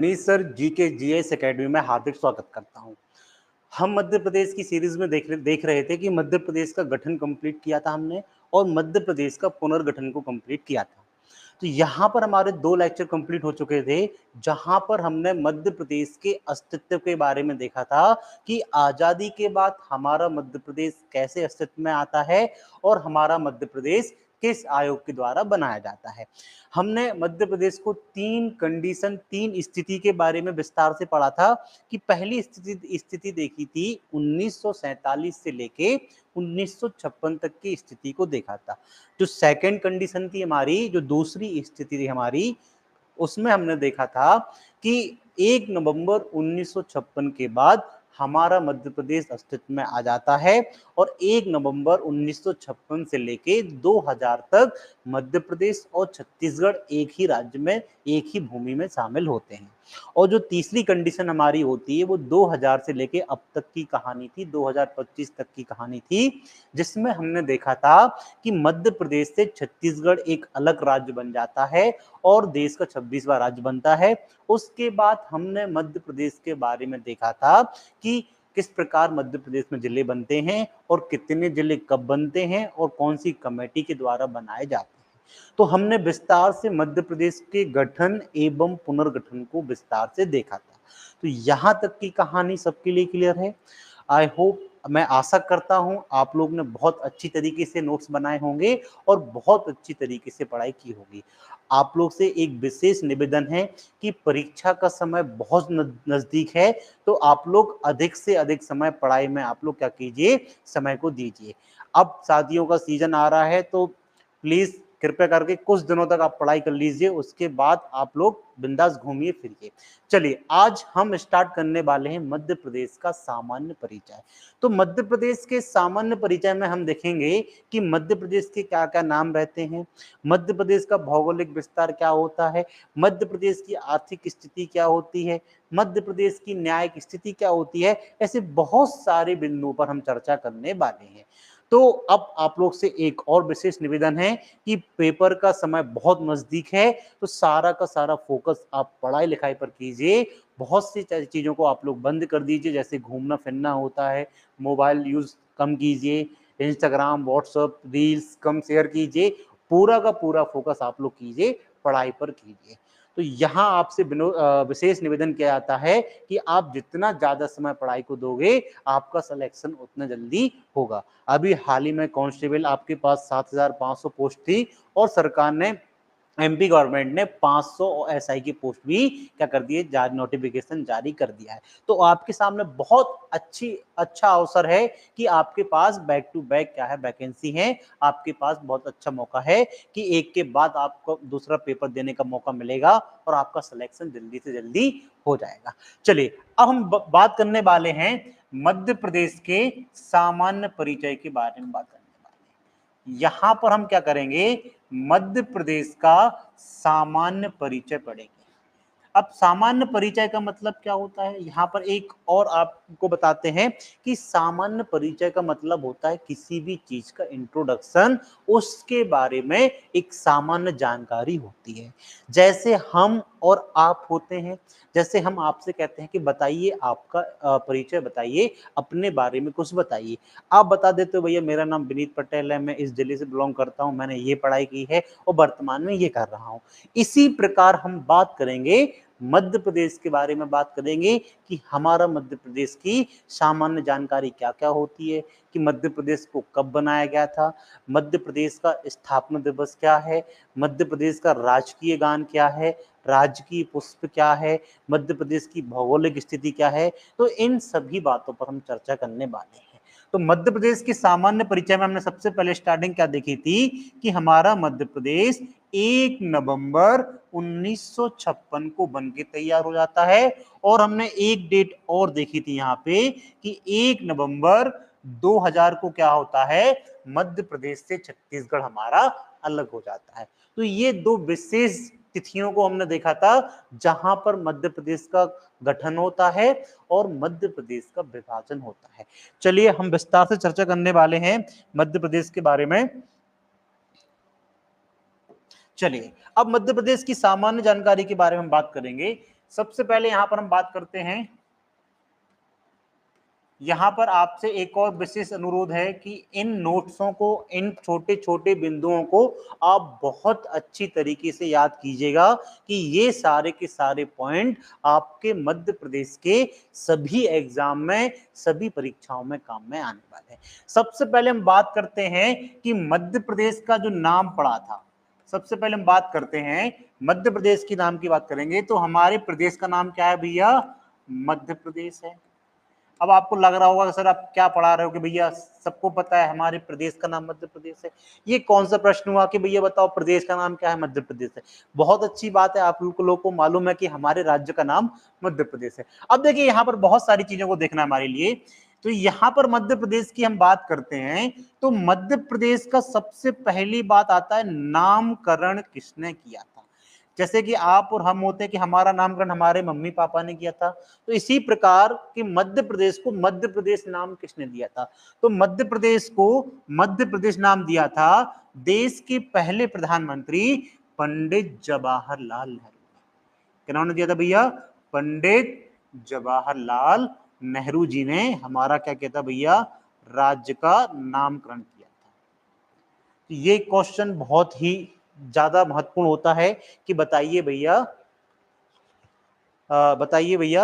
Sir जी के GS academy में हार्दिक स्वागत करता हूं। हम मध्य प्रदेश की सीरीज में देख रहे थे कि मध्य प्रदेश का गठन कंप्लीट किया था हमने और मध्य प्रदेश का पुनर्गठन को कंप्लीट किया था। तो यहाँ पर हमारे 2 लेक्चर कंप्लीट हो चुके थे, जहाँ पर हमने मध्य प्रदेश के अस्तित्व के बारे में देखा था कि आज़ादी के बाद हमारा मध्य प्रदेश कैसे अस्तित्व में आता है और हमारा मध्य प्रदेश किस आयोग के द्वारा बनाया जाता है। हमने मध्य प्रदेश को 3 स्थिति के बारे में विस्तार से पढ़ा था कि पहली स्थिति देखी थी 1947 से लेके 1956 तक की स्थिति को देखा था। जो सेकंड कंडीशन थी हमारी, जो दूसरी स्थिति थी हमारी, उसमें हमने देखा था कि 1 नवंबर 1956 के बाद हमारा मध्य प्रदेश अस्तित्व में आ जाता है और 1 नवंबर 1956 से लेके 2000 तक मध्य प्रदेश और छत्तीसगढ़ एक ही राज्य में, एक ही भूमि में शामिल होते हैं। और जो तीसरी कंडीशन हमारी होती है वो 2000 से लेके अब तक की कहानी थी, 2025 तक की कहानी थी, जिसमें हमने देखा था कि मध्य प्रदेश से छत्तीसगढ़ एक अलग राज्य बन जाता है और देश का 26वां राज्य बनता है। उसके बाद हमने मध्य प्रदेश के बारे में देखा था कि किस प्रकार मध्य प्रदेश में जिले बनते हैं और कितने जिले कब बनते हैं और कौन सी कमेटी के द्वारा बनाए जाते हैं। तो हमने विस्तार से मध्य प्रदेश के गठन एवं पुनर्गठन को विस्तार से देखा था। तो यहाँ तक की कहानी सबके लिए क्लियर है। आई होप, मैं आशा करता हूं आप लोग ने बहुत अच्छी तरीके से नोट्स बनाए होंगे और बहुत अच्छी तरीके से पढ़ाई की होगी। आप लोग से एक विशेष निवेदन है कि परीक्षा का समय बहुत नजदीक है, तो आप लोग अधिक से अधिक समय पढ़ाई में आप लोग क्या कीजिए, समय को दीजिए। अब शादियों का सीजन आ रहा है, तो प्लीज कृपया करके कुछ दिनों तक आप पढ़ाई कर लीजिए, उसके बाद आप लोग बिंदास घूमिए फिरिए। चलिए, आज हम स्टार्ट करने वाले हैं मध्य प्रदेश का सामान्य परिचय। तो मध्य प्रदेश के सामान्य परिचय में हम देखेंगे कि मध्य प्रदेश के क्या क्या नाम रहते हैं, मध्य प्रदेश का भौगोलिक विस्तार क्या होता है, मध्य प्रदेश की आर्थिक स्थिति क्या होती है, मध्य प्रदेश की न्यायिक स्थिति क्या होती है। ऐसे बहुत सारे बिंदुओं पर हम चर्चा करने वाले हैं। तो अब आप लोग से एक और विशेष निवेदन है कि पेपर का समय बहुत नजदीक है, तो सारा का सारा फोकस आप पढ़ाई लिखाई पर कीजिए। बहुत सी चीजों को आप लोग बंद कर दीजिए, जैसे घूमना फिरना होता है, मोबाइल यूज कम कीजिए, इंस्टाग्राम व्हाट्सएप रील्स कम शेयर कीजिए। पूरा का पूरा फोकस आप लोग कीजिए, पढ़ाई पर कीजिए। तो यहाँ आपसे विशेष निवेदन किया जाता है कि आप जितना ज्यादा समय पढ़ाई को दोगे, आपका सिलेक्शन उतना जल्दी होगा। अभी हाल ही में कांस्टेबल आपके पास 7500 पोस्ट थी और सरकार ने, एमपी गवर्नमेंट ने 500 एसआई की पोस्ट भी क्या कर दी है, नोटिफिकेशन जारी कर दिया है। तो आपके सामने बहुत अच्छा अवसर है कि आपके पास बैक टू बैक क्या है, वैकेंसी है। आपके पास बहुत अच्छा मौका है कि एक के बाद आपको दूसरा पेपर देने का मौका मिलेगा और आपका सिलेक्शन जल्दी से जल्दी हो जाएगा। चलिए, अब हम बात करने वाले हैं मध्य प्रदेश के सामान्य परिचय के बारे में बात करने वाले हैं। यहां पर हम क्या करेंगे, मध्य प्रदेश का सामान्य परिचय पढ़ेंगे। अब सामान्य परिचय का मतलब क्या होता है, यहाँ पर एक और आपको बताते हैं कि सामान्य परिचय का मतलब होता है किसी भी चीज का इंट्रोडक्शन, उसके बारे में एक सामान्य जानकारी होती है। जैसे हम और आप होते हैं, जैसे हम आपसे कहते हैं कि बताइए आपका परिचय बताइए, अपने बारे में कुछ बताइए। आप बता देते हो, भैया मेरा नाम विनीत पटेल है, मैं इस जिले से बिलोंग करता हूँ, मैंने ये पढ़ाई की है और वर्तमान में ये कर रहा हूँ। इसी प्रकार हम बात करेंगे मध्य प्रदेश के बारे में, बात करेंगे कि हमारा मध्य प्रदेश की सामान्य जानकारी क्या क्या होती है, कि मध्य प्रदेश को कब बनाया गया था, मध्य प्रदेश का स्थापना दिवस क्या है, मध्य प्रदेश का राजकीय गान क्या है, राजकीय पुष्प क्या है, मध्य प्रदेश की भौगोलिक स्थिति क्या है। तो इन सभी बातों पर हम चर्चा करने वाले हैं। तो मध्य प्रदेश की सामान्य परिचय में हमने सबसे पहले स्टार्टिंग क्या देखी थी कि हमारा मध्य प्रदेश 1 नवंबर 1956 को बन के तैयार हो जाता है। और हमने एक डेट और देखी थी यहाँ पे कि 1 नवंबर 2000 को क्या होता है, मध्य प्रदेश से छत्तीसगढ़ हमारा अलग हो जाता है। तो ये दो विशेष तिथियों को हमने देखा था जहां पर मध्य प्रदेश का गठन होता है और मध्य प्रदेश का विभाजन होता है। चलिए, हम विस्तार से चर्चा करने वाले हैं मध्य प्रदेश के बारे में। चलिए, अब मध्य प्रदेश की सामान्य जानकारी के बारे में बात करेंगे। सबसे पहले यहां पर हम बात करते हैं, यहां पर आपसे एक और विशेष अनुरोध है कि इन नोट्सों को, इन छोटे छोटे बिंदुओं को आप बहुत अच्छी तरीके से याद कीजिएगा कि ये सारे के सारे पॉइंट आपके मध्य प्रदेश के सभी एग्जाम में, सभी परीक्षाओं में काम में आने वाले हैं। सबसे पहले हम बात करते हैं कि मध्य प्रदेश का जो नाम पड़ा था, सबसे पहले हम बात करते हैं मध्य प्रदेश के नाम की बात करेंगे तो हमारे प्रदेश का नाम क्या है भैया? मध्य प्रदेश है। अब आपको लग रहा होगा सर आप क्या पढ़ा रहे हो कि भैया सबको पता है हमारे प्रदेश का नाम मध्य प्रदेश है। ये कौन सा प्रश्न हुआ कि भैया बताओ प्रदेश का नाम क्या है? मध्य प्रदेश है। बहुत अच्छी बात है, आप लोगों को मालूम है कि हमारे राज्य का नाम मध्य प्रदेश है। अब देखिए यहाँ पर बहुत सारी चीजों को देखना है हमारे लिए। तो यहाँ पर मध्य प्रदेश की हम बात करते हैं तो मध्य प्रदेश का सबसे पहली बात आता है नामकरण किसने किया था। जैसे कि आप और हम होते हैं कि हमारा नामकरण हमारे मम्मी पापा ने किया था, तो इसी प्रकार कि मध्य प्रदेश को मध्य प्रदेश नाम किसने दिया था? तो मध्य प्रदेश को मध्य प्रदेश नाम दिया था देश के पहले प्रधानमंत्री पंडित जवाहरलाल नेहरू। किन्होंने दिया था भैया? पंडित जवाहरलाल नेहरू जी ने हमारा क्या किया था भैया? राज्य का नामकरण किया था। ये क्वेश्चन बहुत ही ज्यादा महत्वपूर्ण होता है कि बताइए भैया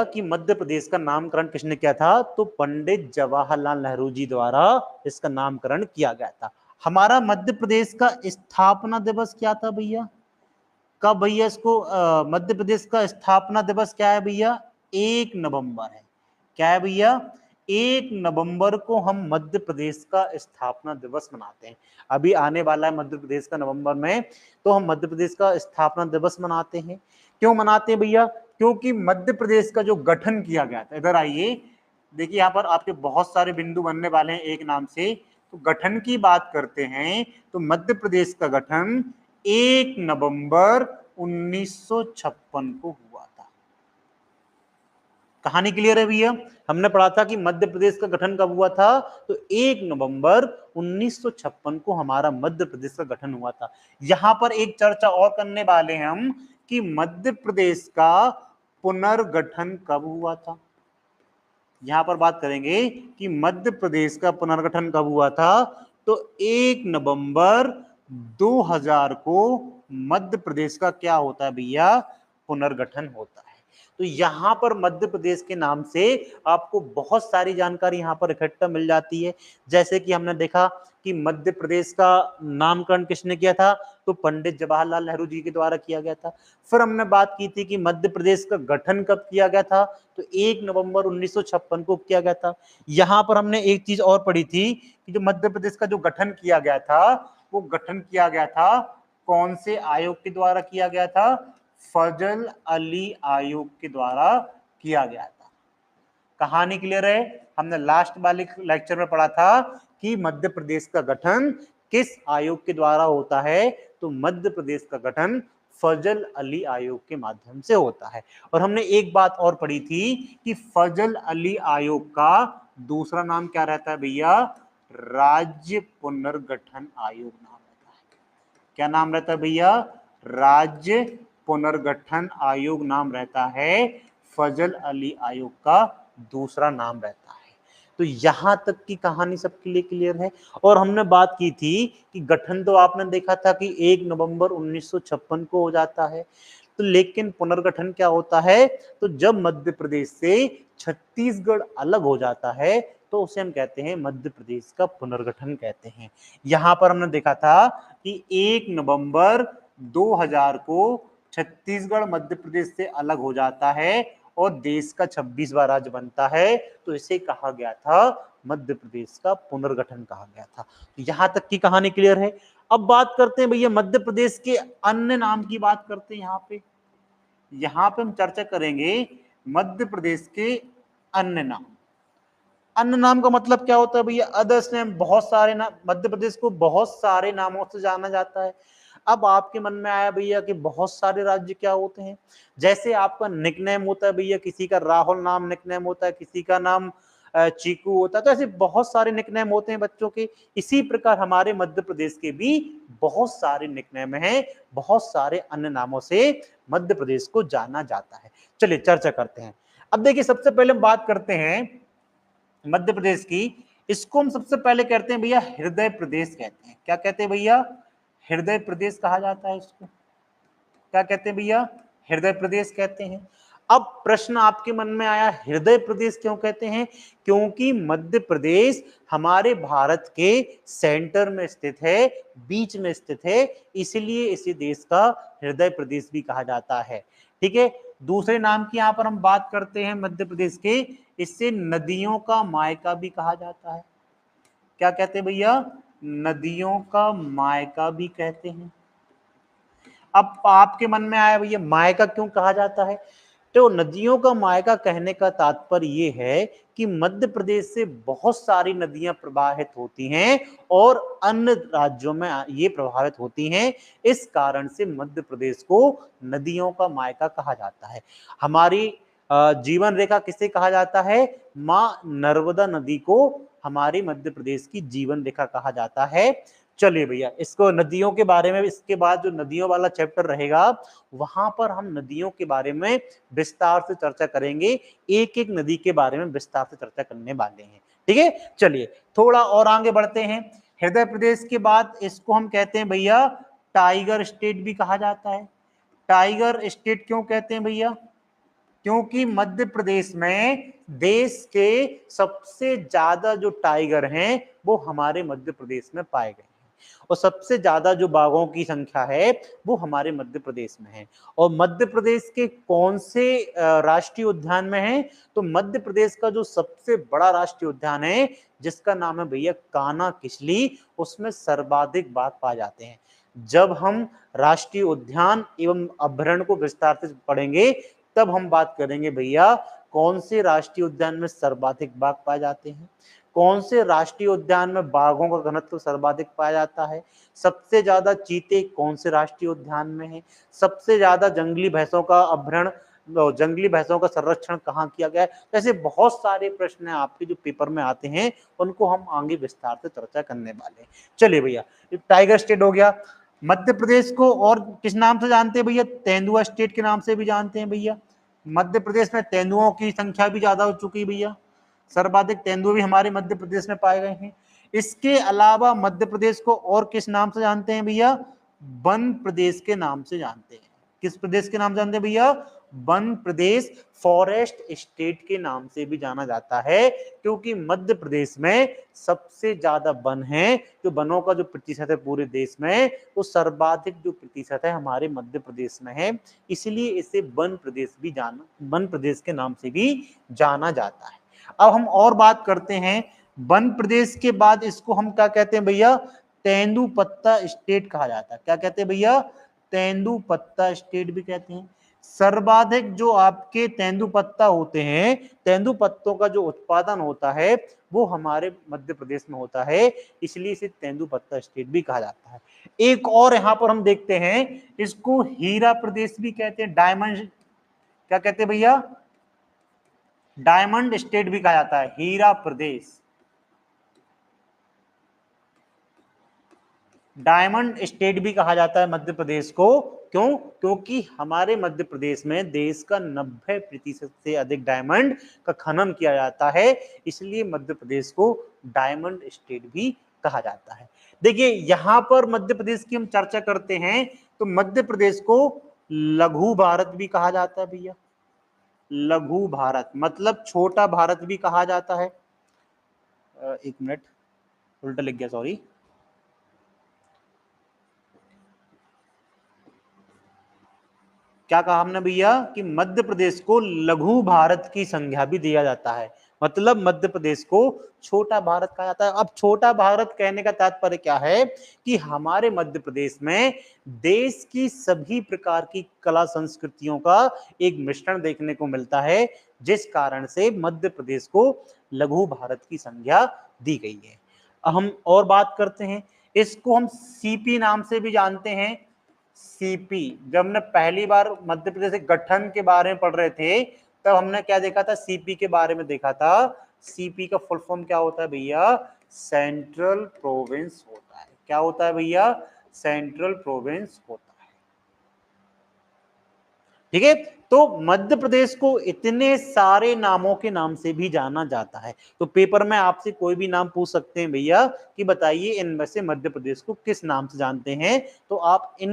कि मध्य प्रदेश का नामकरण किसने किया था? तो पंडित जवाहरलाल नेहरू जी द्वारा इसका नामकरण किया गया था। हमारा मध्य प्रदेश का स्थापना दिवस क्या था भैया? कब भैया इसको मध्य प्रदेश का स्थापना दिवस क्या है भैया? 1 नवंबर है। क्या है भैया? 1 नवंबर को हम मध्य प्रदेश का स्थापना दिवस मनाते हैं। अभी आने वाला है मध्य प्रदेश का नवंबर में, तो हम मध्य प्रदेश का स्थापना दिवस मनाते हैं। क्यों मनाते हैं भैया? क्योंकि मध्य प्रदेश का जो गठन किया गया था, इधर आइए देखिए यहाँ पर आपके बहुत सारे बिंदु बनने वाले हैं एक नाम से। तो गठन की बात करते हैं तो मध्य प्रदेश का गठन 1 नवंबर 1956 को हुआ था। कहानी क्लियर है भैया? हमने पढ़ा था कि मध्य प्रदेश का गठन कब हुआ था? तो 1 नवंबर 1956 को हमारा मध्य प्रदेश का गठन हुआ था। यहां पर एक चर्चा और करने वाले हैं हम कि मध्य प्रदेश का पुनर्गठन कब हुआ था। यहां पर बात करेंगे कि मध्य प्रदेश का पुनर्गठन कब हुआ था। तो 1 नवंबर 2000 को मध्य प्रदेश का क्या होता है भैया? पुनर्गठन होता है। तो यहां पर मध्य प्रदेश के नाम से आपको बहुत सारी जानकारी यहां पर इकट्ठा मिल जाती है। जैसे कि हमने देखा कि मध्य प्रदेश का नामकरण किसने किया था? तो पंडित जवाहरलाल नेहरू जी के द्वारा किया गया था। फिर हमने बात की थी कि मध्य प्रदेश का गठन कब किया गया था? तो 1 नवंबर 1956 को किया गया था। यहां पर हमने एक चीज और पढ़ी थी कि जो मध्य प्रदेश का जो गठन किया गया था, वो गठन किया गया था कौन से आयोग के द्वारा किया गया था? फजल अली आयोग के द्वारा किया गया था। कहानी क्लियर है? हमने लास्ट वाले लेक्चर में पढ़ा था कि मध्य प्रदेश का गठन किस आयोग के द्वारा होता है? तो मध्य प्रदेश का गठन फजल अली आयोग के माध्यम से होता है। और हमने एक बात और पढ़ी थी कि फजल अली आयोग का दूसरा नाम क्या रहता है भैया? राज्य पुनर्गठन आयोग नाम रहता है। क्या नाम रहता है भैया? राज्य पुनर्गठन आयोग नाम रहता है। फजल अली आयोग का दूसरा नाम रहता है। तो यहां तक की कहानी सबके लिए क्लियर है। और हमने बात की थी कि गठन तो आपने देखा था कि 1 नवंबर 1956 को हो जाता है। तो लेकिन पुनर्गठन क्या होता है? तो जब मध्य प्रदेश से छत्तीसगढ़ अलग हो जाता है तो उसे हम कहते हैं मध्य प्रदेश का पुनर्गठन कहते हैं। यहां पर हमने देखा था कि 1 नवंबर 2000 को छत्तीसगढ़ मध्य प्रदेश से अलग हो जाता है और देश का 26वां राज्य बनता है। तो इसे कहा गया था मध्य प्रदेश का पुनर्गठन कहा गया था। यहां तक की कहानी क्लियर है। अब बात करते हैं भैया मध्य प्रदेश के अन्य नाम की बात करते हैं। यहां पे हम चर्चा करेंगे मध्य प्रदेश के अन्य नाम। अन्य नाम का मतलब क्या होता है भैया? Others name. बहुत सारे नाम, मध्य प्रदेश को बहुत सारे नामों से जाना जाता है। अब आपके मन में आया भैया कि बहुत सारे राज्य क्या होते हैं? जैसे आपका निकनेम होता है भैया, किसी का राहुल नाम निकनेम होता है, किसी का नाम चीकू होता है। तो ऐसे बहुत सारे निकनेम होते हैं बच्चों के। इसी प्रकार हमारे मध्य प्रदेश के भी बहुत सारे निकनेम हैं, बहुत सारे अन्य नामों से मध्य प्रदेश को जाना जाता है। चलिए चर्चा करते हैं। अब देखिए सबसे पहले हम बात करते हैं मध्य प्रदेश की। इसको हम सबसे पहले कहते हैं भैया हृदय प्रदेश कहते हैं। क्या कहते हैं भैया? हृदय प्रदेश कहा जाता है इसको। क्या कहते हैं भैया? हृदय प्रदेश कहते हैं। अब प्रश्न आपके मन में आया हृदय प्रदेश क्यों कहते हैं? क्योंकि मध्य प्रदेश हमारे भारत के सेंटर में स्थित है, बीच में स्थित है, इसलिए इसे देश का हृदय प्रदेश भी कहा जाता है। ठीक है। दूसरे नाम की यहां पर हम बात करते हैं मध्य प्रदेश के, इससे नदियों का मायका भी कहा जाता है। क्या कहते हैं भैया? नदियों का मायका भी कहते हैं। अब आपके मन में आया भैया मायका क्यों कहा जाता है? तो नदियों का मायका कहने का तात्पर्य ये है कि मध्य प्रदेश से बहुत सारी नदियां प्रवाहित होती हैं और अन्य राज्यों में ये प्रभावित होती हैं। इस कारण से मध्य प्रदेश को नदियों का मायका कहा जाता है। हमारी जीवन रेखा किसे कहा जाता है? मां नर्मदा नदी को हमारे मध्य प्रदेश की जीवन रेखा कहा जाता है। चलिए भैया इसको नदियों के बारे में, इसके बाद जो नदियों वाला चैप्टर रहेगा वहां पर हम नदियों के बारे में विस्तार से चर्चा करेंगे। एक एक नदी के बारे में विस्तार से चर्चा करने वाले हैं। ठीक है। चलिए थोड़ा और आगे बढ़ते हैं। हृदय प्रदेश के बाद इसको हम कहते हैं भैया टाइगर स्टेट भी कहा जाता है। टाइगर स्टेट क्यों कहते हैं भैया? क्योंकि मध्य प्रदेश में देश के सबसे ज्यादा जो टाइगर हैं वो हमारे मध्य प्रदेश में पाए गए हैं और सबसे ज्यादा जो बाघों की संख्या है वो हमारे मध्य प्रदेश में है। और मध्य प्रदेश के कौन से राष्ट्रीय उद्यान में है? तो मध्य प्रदेश का जो सबसे बड़ा राष्ट्रीय उद्यान है जिसका नाम है भैया कान्हा किसली, उसमें सर्वाधिक बाघ पाए जाते हैं। जब हम राष्ट्रीय उद्यान एवं अभयारण्य को विस्तार से पढ़ेंगे तब हम बात करेंगे भैया कौन से राष्ट्रीय उद्यान में सर्वाधिक बाघ पाए जाते हैं, कौन से राष्ट्रीय उद्यान में बाघों का घनत्व सर्वाधिक पाया जाता है, सबसे ज्यादा चीते कौन से राष्ट्रीय उद्यान में है, सबसे ज्यादा जंगली भैंसों का अभ्यारण्य, जंगली भैंसों का संरक्षण कहाँ किया गया है। ऐसे बहुत सारे प्रश्न आपके जो पेपर में आते हैं उनको हम आगे विस्तार से चर्चा करने वाले हैं। चलिए भैया टाइगर स्टेट हो गया। मध्य प्रदेश को और किस नाम से जानते हैं भैया? तेंदुआ स्टेट के नाम से भी जानते हैं भैया। मध्य प्रदेश में तेंदुओं की संख्या भी ज्यादा हो चुकी है भैया, सर्वाधिक तेंदुए भी हमारे मध्य प्रदेश में पाए गए हैं। इसके अलावा मध्य प्रदेश को और किस नाम से जानते हैं भैया? वन प्रदेश के नाम से जानते हैं। किस प्रदेश के नाम से जानते हैं भैया? वन प्रदेश, फॉरेस्ट स्टेट के नाम से भी जाना जाता है क्योंकि मध्य प्रदेश में सबसे ज्यादा वन है। जो वनों का जो प्रतिशत है पूरे देश में वो सर्वाधिक जो प्रतिशत है हमारे मध्य प्रदेश में है, इसलिए इसे वन प्रदेश भी वन प्रदेश के नाम से भी जाना जाता है। अब हम और बात करते हैं वन प्रदेश के बाद इसको हम क्या कहते हैं भैया? तेंदुपत्ता स्टेट कहा जाता है। क्या कहते हैं भैया? तेंदुपत्ता स्टेट भी कहते हैं। सर्वाधिक जो आपके तेंदुपत्ता होते हैं, तेंदुपत्तों का जो उत्पादन होता है वो हमारे मध्य प्रदेश में होता है, इसलिए इसे तेंदुपत्ता स्टेट भी कहा जाता है। एक और यहां पर हम देखते हैं इसको हीरा प्रदेश भी कहते हैं। डायमंड, क्या कहते हैं भैया? डायमंड स्टेट भी कहा जाता है, हीरा प्रदेश। डायमंड स्टेट भी कहा जाता है मध्य प्रदेश को। क्यों? क्योंकि हमारे मध्य प्रदेश में देश का 90% से अधिक डायमंड का खनन किया जाता है, इसलिए मध्य प्रदेश को डायमंड स्टेट भी कहा जाता है। देखिए यहां पर मध्य प्रदेश की हम चर्चा करते हैं तो मध्य प्रदेश को लघु भारत भी कहा जाता है भैया। लघु भारत मतलब छोटा भारत भी कहा जाता है। एक मिनट उल्टा लिख गया, सॉरी। क्या कहा हमने भैया कि मध्य प्रदेश को लघु भारत की संज्ञा भी दिया जाता है, मतलब मध्य प्रदेश को छोटा भारत कहा जाता है। अब छोटा भारत कहने का तात्पर्य क्या है कि हमारे मध्य प्रदेश में देश की सभी प्रकार की कला संस्कृतियों का एक मिश्रण देखने को मिलता है, जिस कारण से मध्य प्रदेश को लघु भारत की संज्ञा दी गई है। हम और बात करते हैं, इसको हम सीपी नाम से भी जानते हैं। सीपी, जब हमने पहली बार मध्य प्रदेश के गठन के बारे में पढ़ रहे थे तब हमने क्या देखा था? सीपी के बारे में देखा था। सीपी का फुल फॉर्म क्या होता है भैया? सेंट्रल प्रोविंस होता है। क्या होता है भैया? सेंट्रल प्रोविंस होता है। ठीक है। तो मध्य प्रदेश को इतने सारे नामों के नाम से भी जाना जाता है। तो पेपर में आपसे कोई भी नाम पूछ सकते हैं भैया कि बताइए इनमें से मध्य प्रदेश को किस नाम से जानते हैं, तो आप इन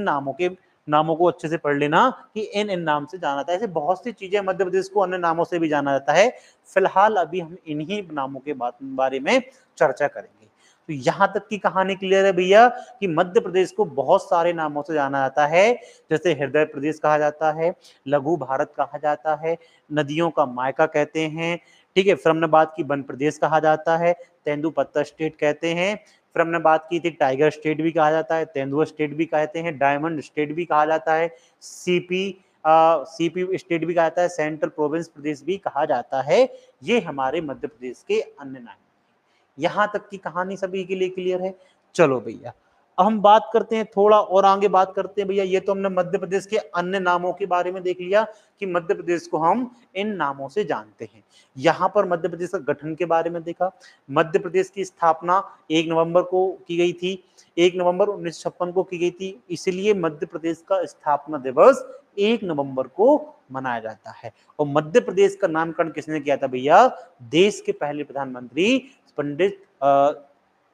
नामों को अच्छे से पढ़ लेना कि इन इन नाम से जाना जाता है। ऐसे बहुत सी चीजें मध्य प्रदेश को अन्य नामों से भी जाना जाता है। फिलहाल अभी हम इन्हीं नामों के बारे में चर्चा करेंगे। तो यहां तक की कहानी क्लियर है भैया कि मध्य प्रदेश को बहुत सारे नामों से जाना जाता है, जैसे हृदय प्रदेश कहा जाता है, लघु भारत कहा जाता है, नदियों का मायका कहते हैं, ठीक है। फिर हमने बात की वन प्रदेश कहा जाता है, तेंदुपत्ता स्टेट कहते हैं। फिर हमने बात की थी टाइगर स्टेट भी कहा जाता है, तेंदुआ स्टेट भी कहते हैं, डायमंड स्टेट भी कहा जाता है, सीपी स्टेट भी कहा जाता है, सेंट्रल प्रोविंस प्रदेश भी कहा जाता है। ये हमारे मध्य प्रदेश के अन्य नाम। यहां तक की कहानी सभी के लिए क्लियर है। चलो भैया अब हम बात करते हैं, थोड़ा और आगे बात करते हैं भैया। ये तो हमने मध्य प्रदेश के अन्य नामों के बारे में देख लिया कि मध्य प्रदेश को हम इन नामों से जानते हैं। यहां पर मध्य प्रदेश का गठन के बारे में देखा। मध्य प्रदेश की स्थापना 1 नवंबर को की गई थी, 1 नवंबर 1956 को की गई थी। इसलिए मध्य प्रदेश का स्थापना दिवस 1 नवंबर को मनाया जाता है। और मध्य प्रदेश का नामकरण किसने किया था भैया? देश के पहले प्रधानमंत्री पंडित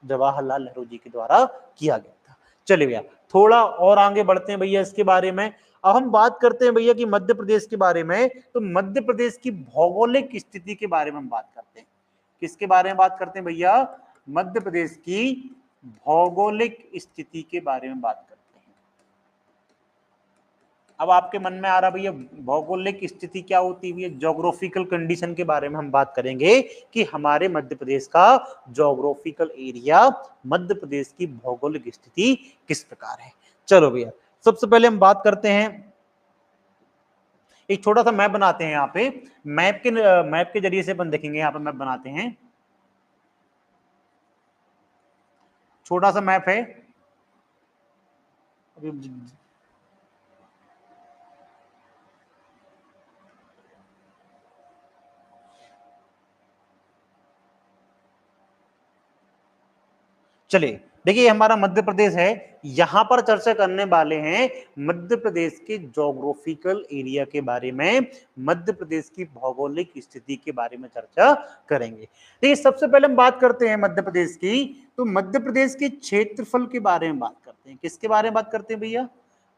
जवाहरलाल नेहरू जी के द्वारा किया गया था। चलिए भैया थोड़ा और आगे बढ़ते हैं भैया इसके बारे में। अब हम बात करते हैं भैया कि मध्य प्रदेश के बारे में, तो मध्य प्रदेश की भौगोलिक स्थिति के बारे में हम बात करते हैं। किसके बारे में बात करते हैं भैया? मध्य प्रदेश की भौगोलिक स्थिति के बारे में बात करते हैं। अब आपके मन में आ रहा भैया भौगोलिक स्थिति क्या होती है? ज्योग्राफिकल कंडीशन के बारे में हम बात करेंगे कि हमारे मध्य प्रदेश का ज्योग्राफिकल एरिया, मध्य प्रदेश की भौगोलिक स्थिति किस प्रकार है। चलो भैया सबसे पहले हम बात करते हैं, एक छोटा सा मैप बनाते हैं। यहाँ पे मैप के जरिए से अपन देखेंगे। यहाँ पे मैप बनाते हैं, छोटा सा मैप है। चलिए देखिए हमारा मध्य प्रदेश है। यहां पर चर्चा करने वाले हैं मध्य प्रदेश के ज्योग्राफिकल एरिया के बारे में, मध्य प्रदेश की भौगोलिक स्थिति के बारे में चर्चा करेंगे। देखिए सबसे पहले हम बात करते हैं मध्य प्रदेश की, तो मध्य प्रदेश के क्षेत्रफल के बारे में बात करते हैं। किसके बारे में बात करते हैं भैया?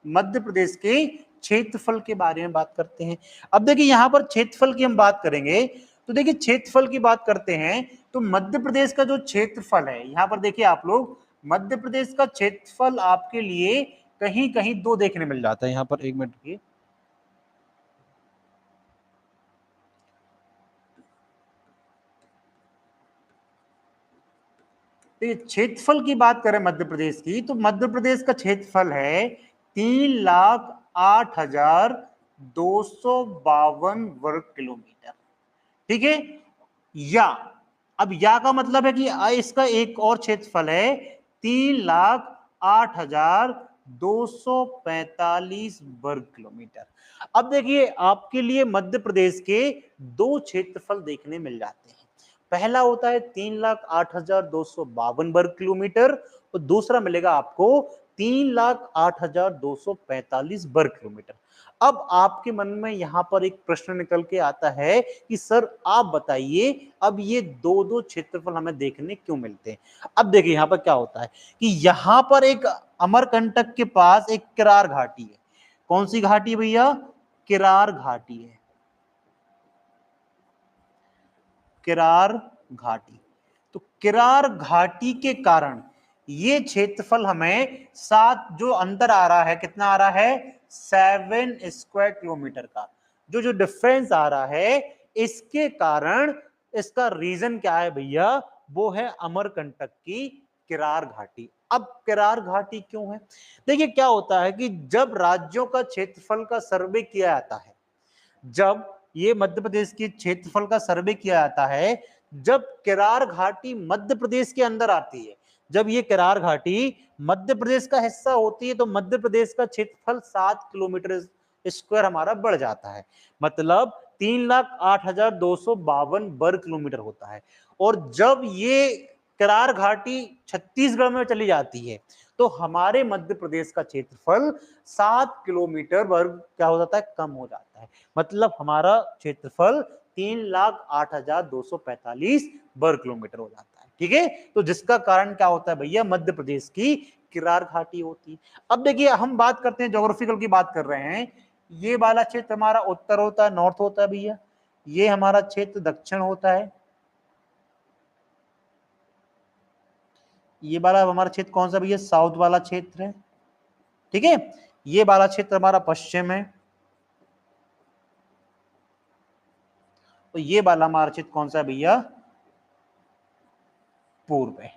मध्य प्रदेश के क्षेत्रफल के बारे में बात करते हैं। अब देखिए यहां पर क्षेत्रफल की हम बात करेंगे, तो देखिए क्षेत्रफल की बात करते हैं तो मध्य प्रदेश का जो क्षेत्रफल है, यहां पर देखिए आप लोग मध्य प्रदेश का क्षेत्रफल आपके लिए कहीं कहीं दो देखने मिल जाता है। यहां पर एक मिनट रुकिए, तो क्षेत्रफल की बात करें मध्य प्रदेश की, तो मध्य प्रदेश का क्षेत्रफल है 3,08,252 वर्ग किलोमीटर। ठीक है। या अब या का मतलब है कि इसका एक और क्षेत्रफल है 3,08,245 वर्ग किलोमीटर। अब देखिए आपके लिए मध्य प्रदेश के दो क्षेत्रफल देखने मिल जाते हैं। पहला होता है 3,08,252 वर्ग किलोमीटर और दूसरा मिलेगा आपको 3,08,245 वर्ग किलोमीटर। अब आपके मन में यहां पर एक प्रश्न निकल के आता है कि सर आप बताइए अब ये दो दो क्षेत्रफल हमें देखने क्यों मिलते हैं। अब देखिए यहां पर क्या होता है कि यहां पर एक अमरकंटक के पास एक किरार घाटी है। कौन सी घाटी है भैया? किरार घाटी है, किरार घाटी। तो किरार घाटी के कारण ये क्षेत्रफल हमें सात, जो अंतर आ रहा है कितना आ रहा है? 7 स्क्वायर किलोमीटर का जो जो डिफरेंस आ रहा है, इसके कारण इसका रीजन क्या है भैया? वो है अमरकंटक की किरार घाटी। अब किरार घाटी क्यों है? देखिए क्या होता है कि जब राज्यों का क्षेत्रफल का सर्वे किया जाता है, जब ये मध्य प्रदेश के क्षेत्रफल का सर्वे किया जाता है, जब किरार घाटी मध्य प्रदेश के अंदर आती है, जब ये किरार घाटी मध्य प्रदेश का हिस्सा होती है, तो मध्य प्रदेश का क्षेत्रफल 7 किलोमीटर स्क्वायर हमारा बढ़ जाता है, मतलब 3,08,252 वर्ग किलोमीटर होता है। और जब ये करार घाटी छत्तीसगढ़ में चली जाती है, तो हमारे मध्य प्रदेश का क्षेत्रफल 7 किलोमीटर वर्ग क्या हो जाता है, कम हो जाता है। मतलब हमारा क्षेत्रफल 3,08,245 वर्ग किलोमीटर हो जाता है। ठीक है, तो जिसका कारण क्या होता है भैया, मध्य प्रदेश की किरार घाटी होती है। अब देखिए हम बात करते हैं, ज्योग्राफिकल की बात कर रहे हैं, ये वाला क्षेत्र हमारा उत्तर होता है, नॉर्थ होता है भैया, ये हमारा क्षेत्र दक्षिण होता है, ये वाला हमारा क्षेत्र कौन सा भैया, साउथ वाला क्षेत्र है। ठीक है, ये वाला क्षेत्र हमारा पश्चिम है, तो ये वाला हमारा क्षेत्र कौन सा है भैया, पूर्व है।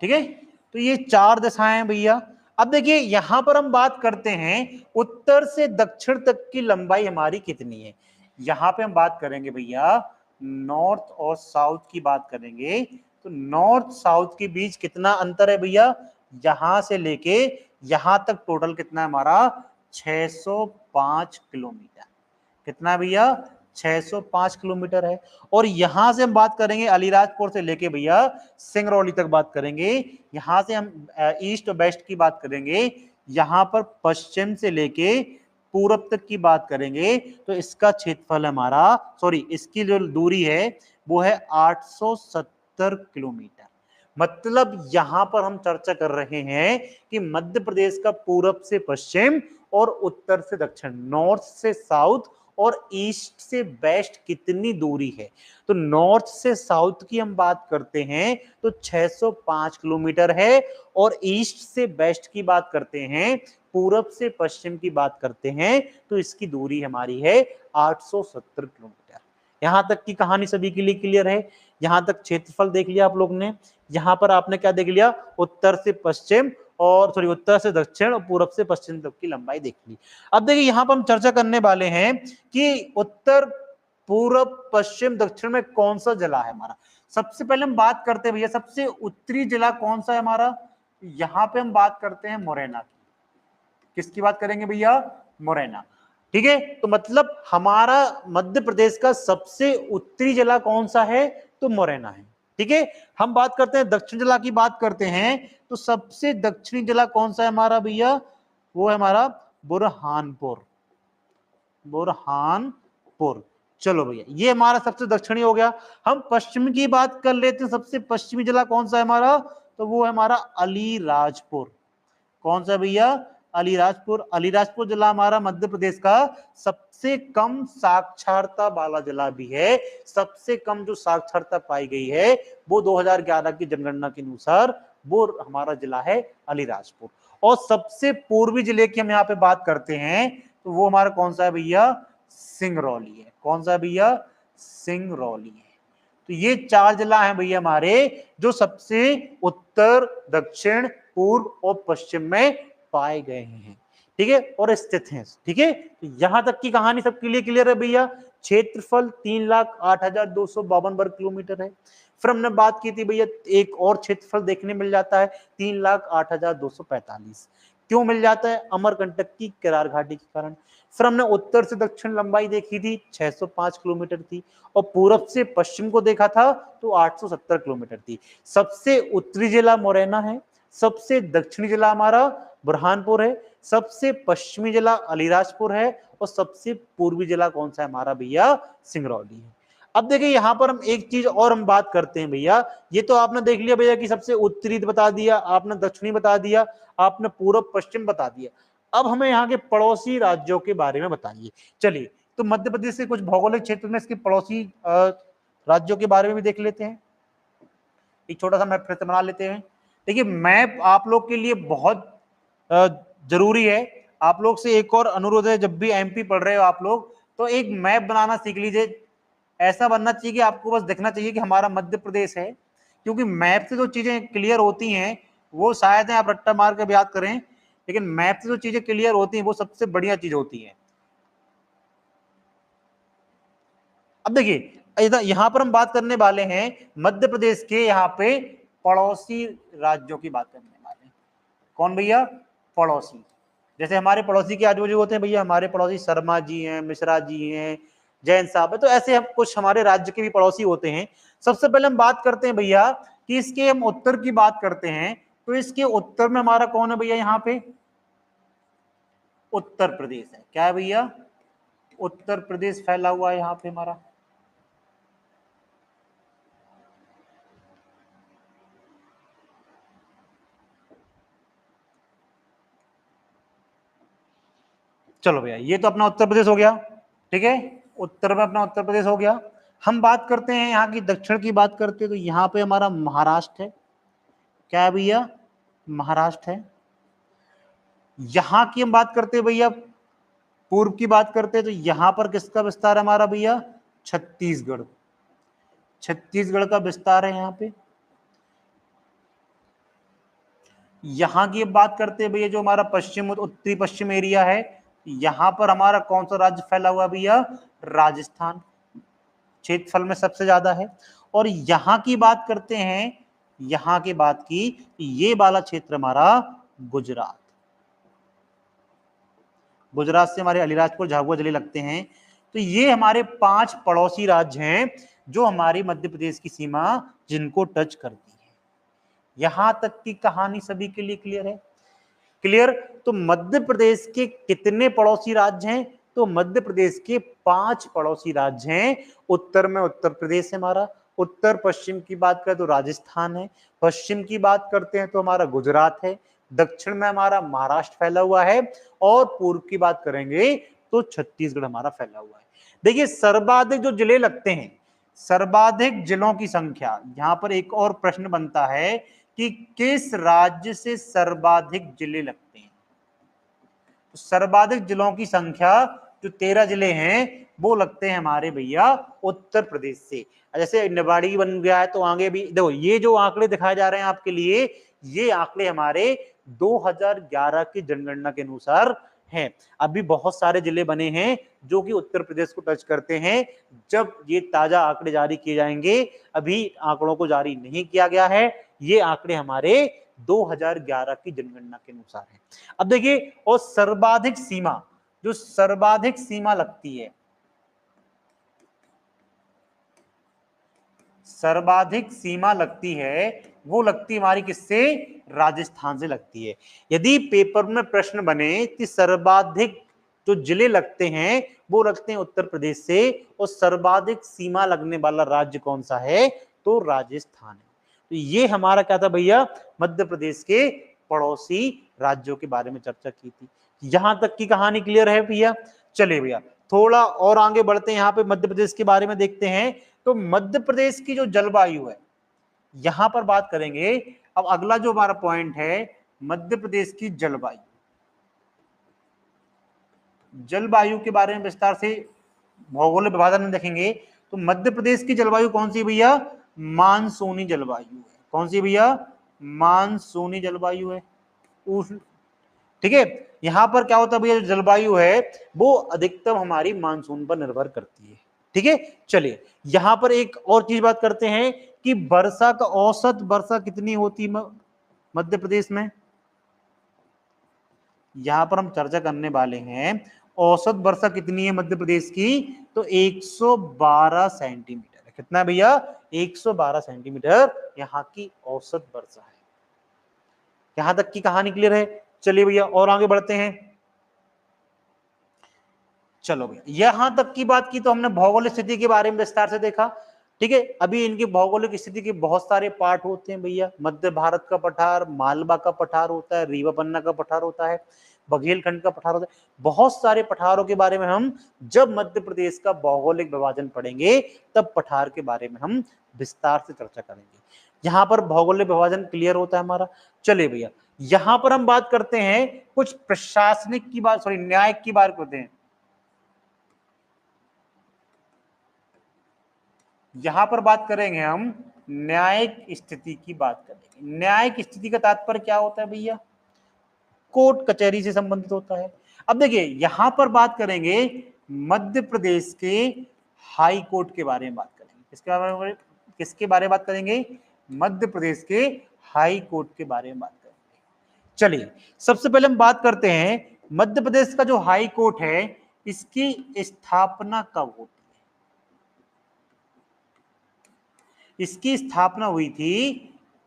ठीक है, तो ये 4 दिशाएं हैं भैया। अब देखिए यहां पर हम बात करते हैं उत्तर से दक्षिण तक की लंबाई हमारी कितनी है। यहां पे हम बात करेंगे भैया नॉर्थ और साउथ की बात करेंगे, तो नॉर्थ साउथ के बीच कितना अंतर है भैया, यहां से लेके यहां तक टोटल कितना है हमारा, 605 किलोमीटर। कितना भैया, 605 किलोमीटर है। और यहां से हम बात करेंगे अलीराजपुर से लेके भैया सिंगरौली तक बात करेंगे, यहां से हम ईस्ट और वेस्ट की बात करेंगे, यहां पर पश्चिम से लेके पूरब तक की बात करेंगे, तो इसका क्षेत्रफल हमारा, सॉरी इसकी जो दूरी है वो है 870 किलोमीटर। मतलब यहां पर हम चर्चा कर रहे हैं कि मध्य प्रदेश का पूरब से पश्चिम और उत्तर से दक्षिण, नॉर्थ से साउथ और ईस्ट से वेस्ट कितनी दूरी है। तो नॉर्थ से साउथ की हम बात करते हैं तो 605 किलोमीटर है, और ईस्ट से वेस्ट की बात करते हैं, पूरब से पश्चिम की बात करते हैं, तो इसकी दूरी हमारी है 870 किलोमीटर। यहां तक की कहानी सभी के लिए क्लियर है। यहां तक क्षेत्रफल देख लिया आप लोग ने, यहां पर आपने क्या देख लिया, उत्तर से पश्चिम और सॉरी उत्तर से दक्षिण और पूरब से पश्चिम तक की लंबाई देख ली। अब देखिए यहां पर हम चर्चा करने वाले हैं कि उत्तर पूरब पश्चिम दक्षिण में कौन सा जिला है हमारा। सबसे पहले हम बात करते हैं भैया सबसे उत्तरी जिला कौन सा है हमारा, यहां पे हम बात करते हैं मुरैना की। किसकी बात करेंगे भैया, मुरैना। ठीक है, तो मतलब हमारा मध्य प्रदेश का सबसे उत्तरी जिला कौन सा है, तो मुरैना है। ठीक है, हम बात करते हैं दक्षिण जिला की बात करते हैं, तो सबसे दक्षिणी जिला कौन सा है हमारा भैया, वो है हमारा बुरहानपुर। बुरहानपुर, चलो भैया ये हमारा सबसे दक्षिणी हो गया। हम पश्चिम की बात कर लेते हैं, सबसे पश्चिमी जिला कौन सा है हमारा, तो वो है हमारा अलीराजपुर। कौन सा भैया, अलीराजपुर। अलीराजपुर जिला हमारा मध्य प्रदेश का सबसे कम साक्षरता वाला जिला भी है। सबसे कम जो साक्षरता पाई गई है वो 2011 की जनगणना के अनुसार वो हमारा जिला है अलीराजपुर। और सबसे पूर्वी जिले की हम यहाँ पे बात करते हैं तो वो हमारा कौन सा है भैया, सिंगरौली है। कौन सा भैया, सिंगरौली है। तो ये 4 जिला हैं भैया हमारे जो सबसे उत्तर दक्षिण पूर्व और पश्चिम में पाए गए हैं। ठीक है, और स्थित हैं। ठीक है, तो यहां तक की कहानी सबके लिए क्लियर है भैया। क्षेत्रफल 3,08,252 वर्ग किलोमीटर है। फिर हमने बात की थी भैया एक और क्षेत्रफल देखने मिल जाता है 3,08,245। क्यों मिल जाता है, अमरकंटक की किरार घाटी के कारण। फिर हमने उत्तर से दक्षिण लंबाई देखी थी 605 किलोमीटर थी, और पूरब से पश्चिम को देखा था तो 870 किलोमीटर थी। सबसे उत्तरी जिला मुरैना है, सबसे दक्षिणी जिला हमारा बुरहानपुर है, सबसे पश्चिमी जिला अलीराजपुर है, और सबसे पूर्वी जिला कौन सा है हमारा भैया, सिंगरौली है। अब देखिए यहां पर हम एक चीज और हम बात करते हैं भैया, ये तो आपने देख लिया भैया कि सबसे उत्तरी बता दिया, आपने दक्षिणी बता दिया, आपने पूर्व पश्चिम बता दिया। अब हमें यहाँ के पड़ोसी राज्यों के बारे में बताइए। चलिए, तो मध्य प्रदेश से कुछ भौगोलिक क्षेत्र में इसके पड़ोसी राज्यों के बारे में भी देख लेते हैं। एक छोटा सा मैप फिर से बना लेते हैं। देखिए मैप आप लोग के लिए बहुत जरूरी है। आप लोग से एक और अनुरोध है, जब भी एमपी पढ़ रहे हो आप लोग तो एक मैप बनाना सीख लीजिए। ऐसा बनना चाहिए कि आपको बस देखना चाहिए कि हमारा मध्य प्रदेश है, क्योंकि मैप से जो चीजें क्लियर होती हैं वो शायद आप रट्टा मार के याद करें, लेकिन मैप से जो चीजें क्लियर होती हैं वो सबसे बढ़िया चीज होती है। अब देखिए यहां पर हम बात करने वाले हैं मध्य प्रदेश के यहाँ पे पड़ोसी राज्यों की बात करने वाले हैं। कौन भैया, पड़ोसी। जैसे हमारे पड़ोसी के आजू बाजू होते हैं भैया, हमारे पड़ोसी शर्मा जी हैं, मिश्रा जी हैं, जैन साहब है, तो ऐसे हम कुछ हमारे राज्य के भी पड़ोसी होते हैं। सबसे पहले हम बात करते हैं भैया कि इसके हम उत्तर की बात करते हैं तो इसके उत्तर में हमारा कौन है भैया, यहां पे उत्तर प्रदेश है। क्या है भैया, उत्तर प्रदेश फैला हुआ है यहां पे हमारा। चलो भैया, ये तो अपना उत्तर प्रदेश हो गया, ठीक है, उत्तर में अपना उत्तर प्रदेश हो गया। हम बात करते हैं यहाँ की दक्षिण की बात करते हैं तो यहाँ पे हमारा महाराष्ट्र है। क्या है भैया, महाराष्ट्र है। यहां की हम बात करते हैं भैया, पूर्व की बात करते हैं तो यहां पर किसका विस्तार है हमारा भैया, छत्तीसगढ़। छत्तीसगढ़ का विस्तार है यहां पे। यहां की अब बात करते हैं भैया, जो हमारा पश्चिम उत्तरी पश्चिम एरिया है, यहां पर हमारा कौन सा राज्य फैला हुआ भैया, राजस्थान, क्षेत्रफल में सबसे ज्यादा है। और यहां की बात करते हैं, यहां की बात की, ये वाला क्षेत्र हमारा गुजरात। गुजरात से हमारे अलीराजपुर, झाबुआ जिले लगते हैं। तो ये हमारे 5 पड़ोसी राज्य हैं जो हमारी मध्य प्रदेश की सीमा जिनको टच करती है। यहां तक की कहानी सभी के लिए क्लियर है, क्लियर। तो मध्य प्रदेश के कितने पड़ोसी राज्य हैं, तो मध्य प्रदेश के 5 पड़ोसी राज्य हैं। उत्तर में उत्तर प्रदेश है हमारा, उत्तर पश्चिम की बात करें तो राजस्थान है, पश्चिम की बात करते हैं तो हमारा गुजरात है, दक्षिण में हमारा महाराष्ट्र फैला हुआ है, और पूर्व की बात करेंगे तो छत्तीसगढ़ हमारा फैला हुआ है। देखिए सर्वाधिक जो जिले लगते हैं, सर्वाधिक जिलों की संख्या, यहां पर एक और प्रश्न बनता है कि किस राज्य से सर्वाधिक जिले लगते हैं। तो सर्वाधिक जिलों की संख्या जो 13 जिले हैं वो लगते हैं हमारे भैया उत्तर प्रदेश से। जैसे निवाड़ी बन गया है तो आगे भी देखो, ये जो आंकड़े दिखाए जा रहे हैं आपके लिए, ये आंकड़े हमारे 2011 की जनगणना के अनुसार हैं। अभी बहुत सारे जिले बने हैं जो कि उत्तर प्रदेश को टच करते हैं। जब ये ताजा आंकड़े जारी किए जाएंगे, अभी आंकड़ों को जारी नहीं किया गया है, ये आंकड़े हमारे 2011 की जनगणना के अनुसार है। अब देखिए, और सर्वाधिक सीमा, जो सर्वाधिक सीमा लगती है, सर्वाधिक सीमा लगती है वो लगती हमारी किससे, राजस्थान से लगती है। यदि पेपर में प्रश्न बने कि सर्वाधिक जो जिले लगते हैं वो लगते हैं उत्तर प्रदेश से, और सर्वाधिक सीमा लगने वाला राज्य कौन सा है, तो राजस्थान है। तो ये हमारा क्या था भैया, मध्य प्रदेश के पड़ोसी राज्यों के बारे में चर्चा की थी। यहां तक की कहानी क्लियर है भैया। चलिए भैया थोड़ा और आगे बढ़ते हैं, यहाँ पे मध्य प्रदेश के बारे में देखते हैं। तो मध्य प्रदेश की जो जलवायु है, यहां पर बात करेंगे। अब अगला जो हमारा पॉइंट है, मध्य प्रदेश की जलवायु, जलवायु के बारे में विस्तार से भौगोलिक विभाजन में देखेंगे तो मध्य प्रदेश की जलवायु कौन सी भैया, मानसूनी जलवायु है। कौन सी भैया, मानसूनी जलवायु है। ठीक है, यहां पर क्या होता है भैया, जो जलवायु है वो अधिकतम हमारी मानसून पर निर्भर करती है। ठीक है, चलिए यहां पर एक और चीज बात करते हैं कि वर्षा का औसत वर्षा कितनी होती मध्य प्रदेश में। यहां पर हम चर्चा करने वाले हैं औसत वर्षा कितनी है मध्य प्रदेश की, तो 112 सेंटीमीटर है। कितना है भैया, 112 सेंटीमीटर यहाँ की औसत वर्षा है। यहां तक की कहानी क्लियर है। चलिए भैया और आगे बढ़ते हैं। चलो भैया यहां तक की बात की तो हमने भौगोलिक स्थिति के बारे में विस्तार से देखा। ठीक है, अभी इनकी भौगोलिक स्थिति के बहुत सारे पार्ट होते हैं भैया। मध्य भारत का पठार, मालवा का पठार होता है, रीवा पन्ना का पठार होता है, बघेलखंड का पठार होता है। बहुत सारे पठारों के बारे में हम जब मध्य प्रदेश का भौगोलिक विभाजन पढ़ेंगे तब पठार के बारे में हम विस्तार से चर्चा करेंगे। यहाँ पर भौगोलिक विभाजन क्लियर होता है हमारा। चलिए भैया यहां पर हम बात करते हैं कुछ प्रशासनिक की बात, सॉरी न्यायिक की बात करते हैं। यहां पर बात करेंगे हम न्यायिक स्थिति की बात करेंगे। न्यायिक स्थिति का तात्पर्य क्या होता है भैया, कोर्ट कचहरी से संबंधित होता है। अब देखिए यहां पर बात करेंगे मध्य प्रदेश के हाई कोर्ट के बारे में बात करेंगे। किसके बारे में बात करेंगे, मध्य प्रदेश के हाई कोर्ट के बारे में बात करेंगे। चलिए सबसे पहले हम बात करते हैं मध्य प्रदेश का जो हाई कोर्ट है इसकी स्थापना कब होती है। इसकी स्थापना हुई थी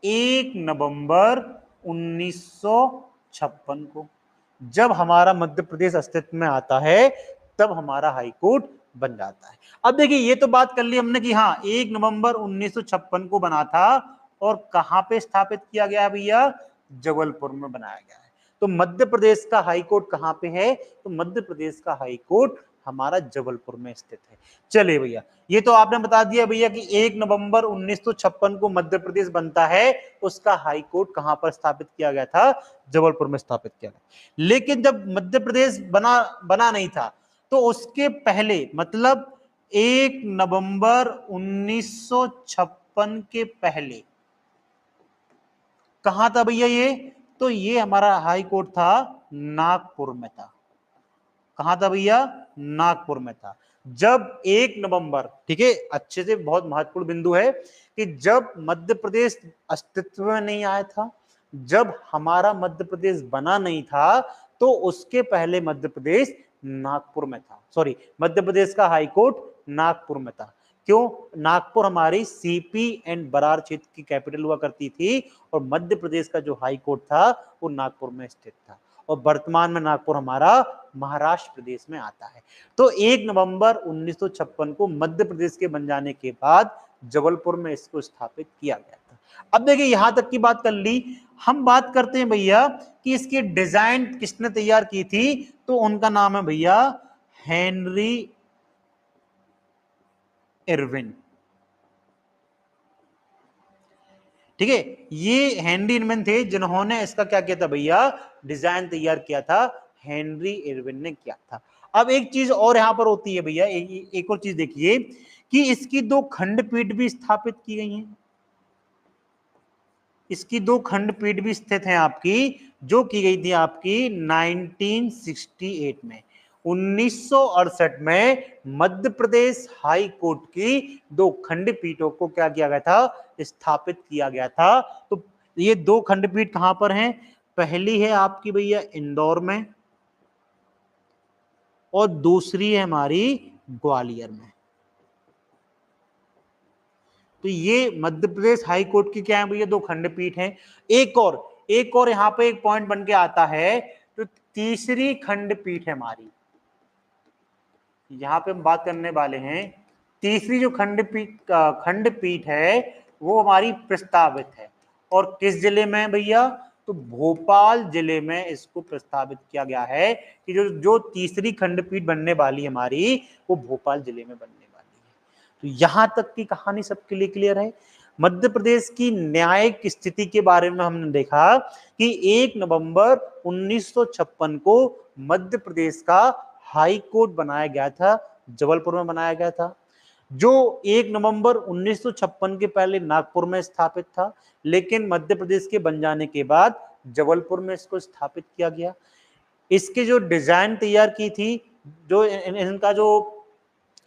1 नवंबर 1956 को जब हमारा मध्य प्रदेश अस्तित्व में आता है तब हमारा हाई कोर्ट बन जाता है। अब देखिए ये तो बात कर ली हमने कि हाँ 1 नवंबर 1956 को बना था और कहां पे स्थापित किया गया भैया, जबलपुर में बनाया गया है। तो मध्य प्रदेश का हाई कोर्ट कहां पे है, तो मध्य प्रदेश का हाई कोर्ट हमारा जबलपुर में स्थित है। चलिए भैया ये तो आपने बता दिया भैया कि 1 नवंबर 1956 को मध्य प्रदेश बनता है, उसका हाई कोर्ट कहां पर स्थापित किया गया था, जबलपुर में स्थापित किया गया। लेकिन जब मध्य प्रदेश बना नहीं था तो उसके पहले मतलब 1 नवंबर 1956 के पहले कहां था भैया ये, तो ये हमारा हाई कोर्ट था नागपुर में था। कहां था भैया, नागपुर में था। जब 1 नवंबर, ठीक है अच्छे से, बहुत महत्वपूर्ण बिंदु है कि जब मध्य प्रदेश अस्तित्व में नहीं आया था, जब हमारा मध्य प्रदेश बना नहीं था, तो उसके पहले मध्य प्रदेश नागपुर में था। सॉरी, मध्य प्रदेश का हाई कोर्ट नागपुर में था। क्यों, नागपुर हमारी सीपी एंड बरार क्षेत्र की कैपिटल हुआ करती थी और मध्य प्रदेश का जो हाई कोर्ट था वो नागपुर में स्थित था और वर्तमान में नागपुर हमारा महाराष्ट्र प्रदेश में आता है। तो 1 नवंबर 1956 को मध्य प्रदेश के बन जाने के बाद जबलपुर में इसको स्थापित किया गया था। अब देखिए यहां तक की बात कर ली, हम बात करते हैं भैया कि इसकी डिजाइन किसने तैयार की थी, तो उनका नाम है भैया हेनरी इरविन। ठीक है, ये हेनरी इरविन थे जिन्होंने इसका क्या किया था भैया, डिजाइन तैयार किया था, हेनरी इरविन ने किया था। अब एक चीज और यहां पर होती है भैया, एक और चीज देखिए कि इसकी 2 खंडपीठ भी स्थापित की गई हैं। इसकी 2 खंडपीठ भी स्थित हैं आपकी, जो की गई थी आपकी 1968 में। 1968 में मध्य प्रदेश हाई कोर्ट की 2 खंडपीठों को क्या किया गया था, स्थापित किया गया था। तो ये 2 खंडपीठ कहां पर हैं, पहली है आपकी भैया इंदौर में और दूसरी है हमारी ग्वालियर में। तो ये मध्य प्रदेश हाई कोर्ट की क्या है भैया, 2 खंडपीठ हैं। एक और यहां पे एक पॉइंट बन के आता है, तो तीसरी खंडपीठ है हमारी, यहां पे हम बात करने वाले हैं तीसरी जो खंडपीठ है वो हमारी प्रस्तावित है। और किस जिले में भैया, तो भोपाल जिले में इसको प्रस्तावित किया गया है कि जो जो तीसरी खंडपीठ बनने वाली हमारी वो भोपाल जिले में बनने वाली है। तो यहां तक की कहानी सबके लिए क्लियर है। मध्य प्रदेश की न्यायिक स्थिति के बारे में हमने देखा कि 1 नवंबर 1956 को मध्य प्रदेश का हाई कोर्ट बनाया गया था, जबलपुर में बनाया गया था, जो 1 नवंबर 1956 के पहले नागपुर में स्थापित था, लेकिन मध्य प्रदेश के बन जाने के बाद जबलपुर में इसको स्थापित किया गया। इसके जो डिजाइन तैयार की थी, जो इनका जो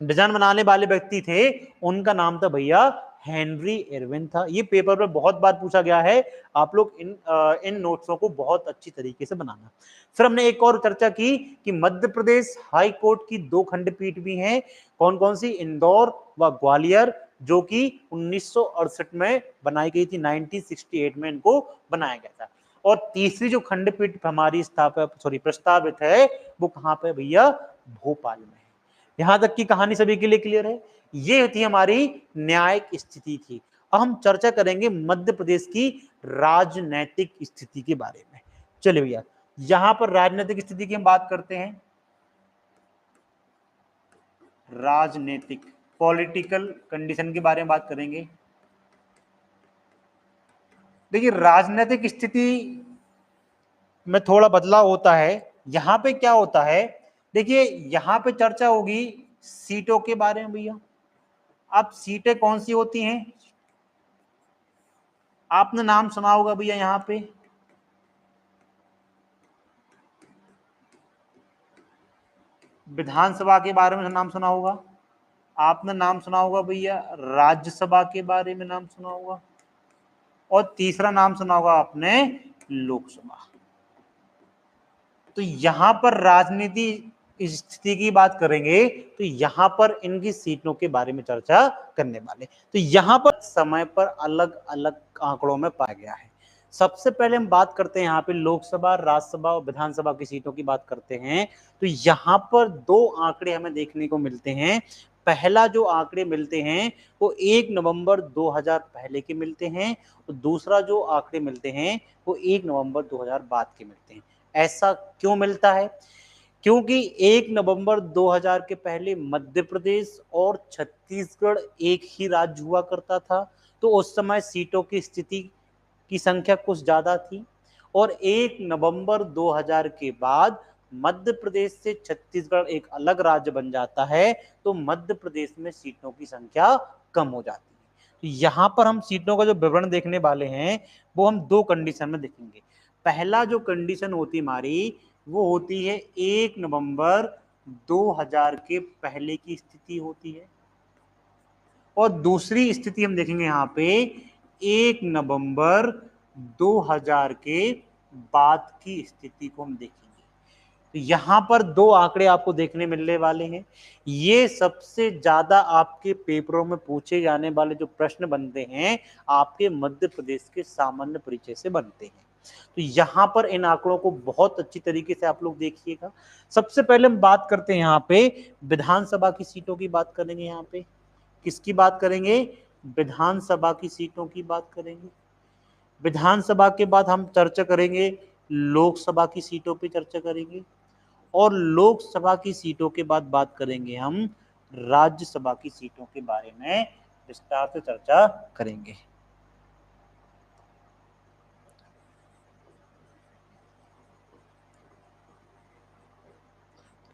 डिजाइन बनाने वाले व्यक्ति थे, उनका नाम था भैया हेनरी इरविन था। ये पेपर में बहुत बार पूछा गया है, आप लोग इन नोट्सों को बहुत अच्छी तरीके से बनाना। फिर हमने एक और चर्चा की कि मध्य प्रदेश हाई कोर्ट की 2 खंडपीठ भी हैं, कौन कौन सी, इंदौर व ग्वालियर, जो कि 1968 में बनाई गई थी, 1968 में इनको बनाया गया था। और तीसरी जो खंडपीठ हमारी प्रस्तावित है वो कहां पे भैया, भोपाल में है। यहां तक की कहानी सभी के लिए क्लियर है। ये थी हमारी न्यायिक स्थिति थी। अब हम चर्चा करेंगे मध्य प्रदेश की राजनैतिक स्थिति के बारे में। चलिए भैया यहां पर राजनीतिक स्थिति की हम बात करते हैं। राजनीतिक पॉलिटिकल कंडीशन के बारे में बात करेंगे। देखिए राजनीतिक स्थिति में थोड़ा बदलाव होता है। यहां पे क्या होता है, देखिए यहां पे चर्चा होगी सीटों के बारे में भैया। अब सीटें कौन सी होती हैं, आपने नाम सुना होगा भैया, यहां पे विधानसभा के बारे में नाम सुना होगा, आपने नाम सुना होगा भैया राज्यसभा के बारे में नाम सुना होगा, और तीसरा नाम सुना होगा आपने लोकसभा। तो यहां पर राजनीति स्थिति की बात करेंगे तो यहां पर इनकी सीटों के बारे में चर्चा करने वाले। तो यहां पर समय पर अलग अलग आंकड़ों में पाया गया है। सबसे पहले हम बात करते हैं यहाँ पे लोकसभा, राज्यसभा और विधानसभा की सीटों की बात करते हैं, तो यहाँ पर दो आंकड़े हमें देखने को मिलते हैं। पहला जो आंकड़े मिलते हैं वो 1 नवंबर 2000 पहले के मिलते हैं, और दूसरा जो आंकड़े मिलते हैं वो 1 नवंबर 2000 बाद के मिलते हैं। ऐसा क्यों मिलता है? क्योंकि 1 नवंबर 2000 के पहले मध्य प्रदेश और छत्तीसगढ़ एक ही राज्य हुआ करता था, तो उस समय सीटों की स्थिति की संख्या कुछ ज्यादा थी, और 1 नवंबर 2000 के बाद मध्य प्रदेश से छत्तीसगढ़ एक अलग राज्य बन जाता है, तो मध्य प्रदेश में सीटों की संख्या कम हो जाती है। तो यहाँ पर हम सीटों का जो विवरण देखने वाले हैं वो हम दो कंडीशन में देखेंगे। पहला जो कंडीशन होती हमारी वो होती है 1 नवंबर 2000 के पहले की स्थिति होती है, और दूसरी स्थिति हम देखेंगे यहाँ पे 1 नवंबर 2000 के बाद की स्थिति को हम देखेंगे। तो यहां पर दो आंकड़े आपको देखने मिलने वाले हैं। ये सबसे ज्यादा आपके पेपरों में पूछे जाने वाले जो प्रश्न बनते हैं आपके मध्य प्रदेश के सामान्य परिचय से बनते हैं। तो यहां पर इन आंकड़ों को बहुत अच्छी तरीके से आप लोग देखिएगा। सबसे पहले हम बात करते हैं यहाँ पे विधानसभा की सीटों की बात करेंगे। यहाँ पे किसकी बात करेंगे? विधानसभा की सीटों की बात करेंगे। विधानसभा के बाद हम चर्चा करेंगे लोकसभा की सीटों पे चर्चा करेंगे, और लोकसभा की सीटों के बाद बात करेंगे हम राज्यसभा की सीटों के बारे में विस्तार से चर्चा करेंगे।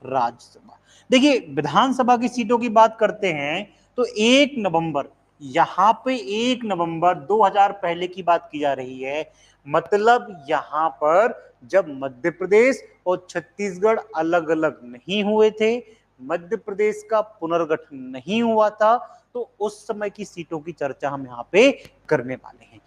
राज्यसभा, देखिए विधानसभा की सीटों की बात करते हैं तो 1 नवंबर, यहां पे 1 नवंबर 2000 पहले की बात की जा रही है। मतलब यहां पर जब मध्य प्रदेश और छत्तीसगढ़ अलग अलग नहीं हुए थे, मध्य प्रदेश का पुनर्गठन नहीं हुआ था, तो उस समय की सीटों की चर्चा हम यहाँ पे करने वाले हैं।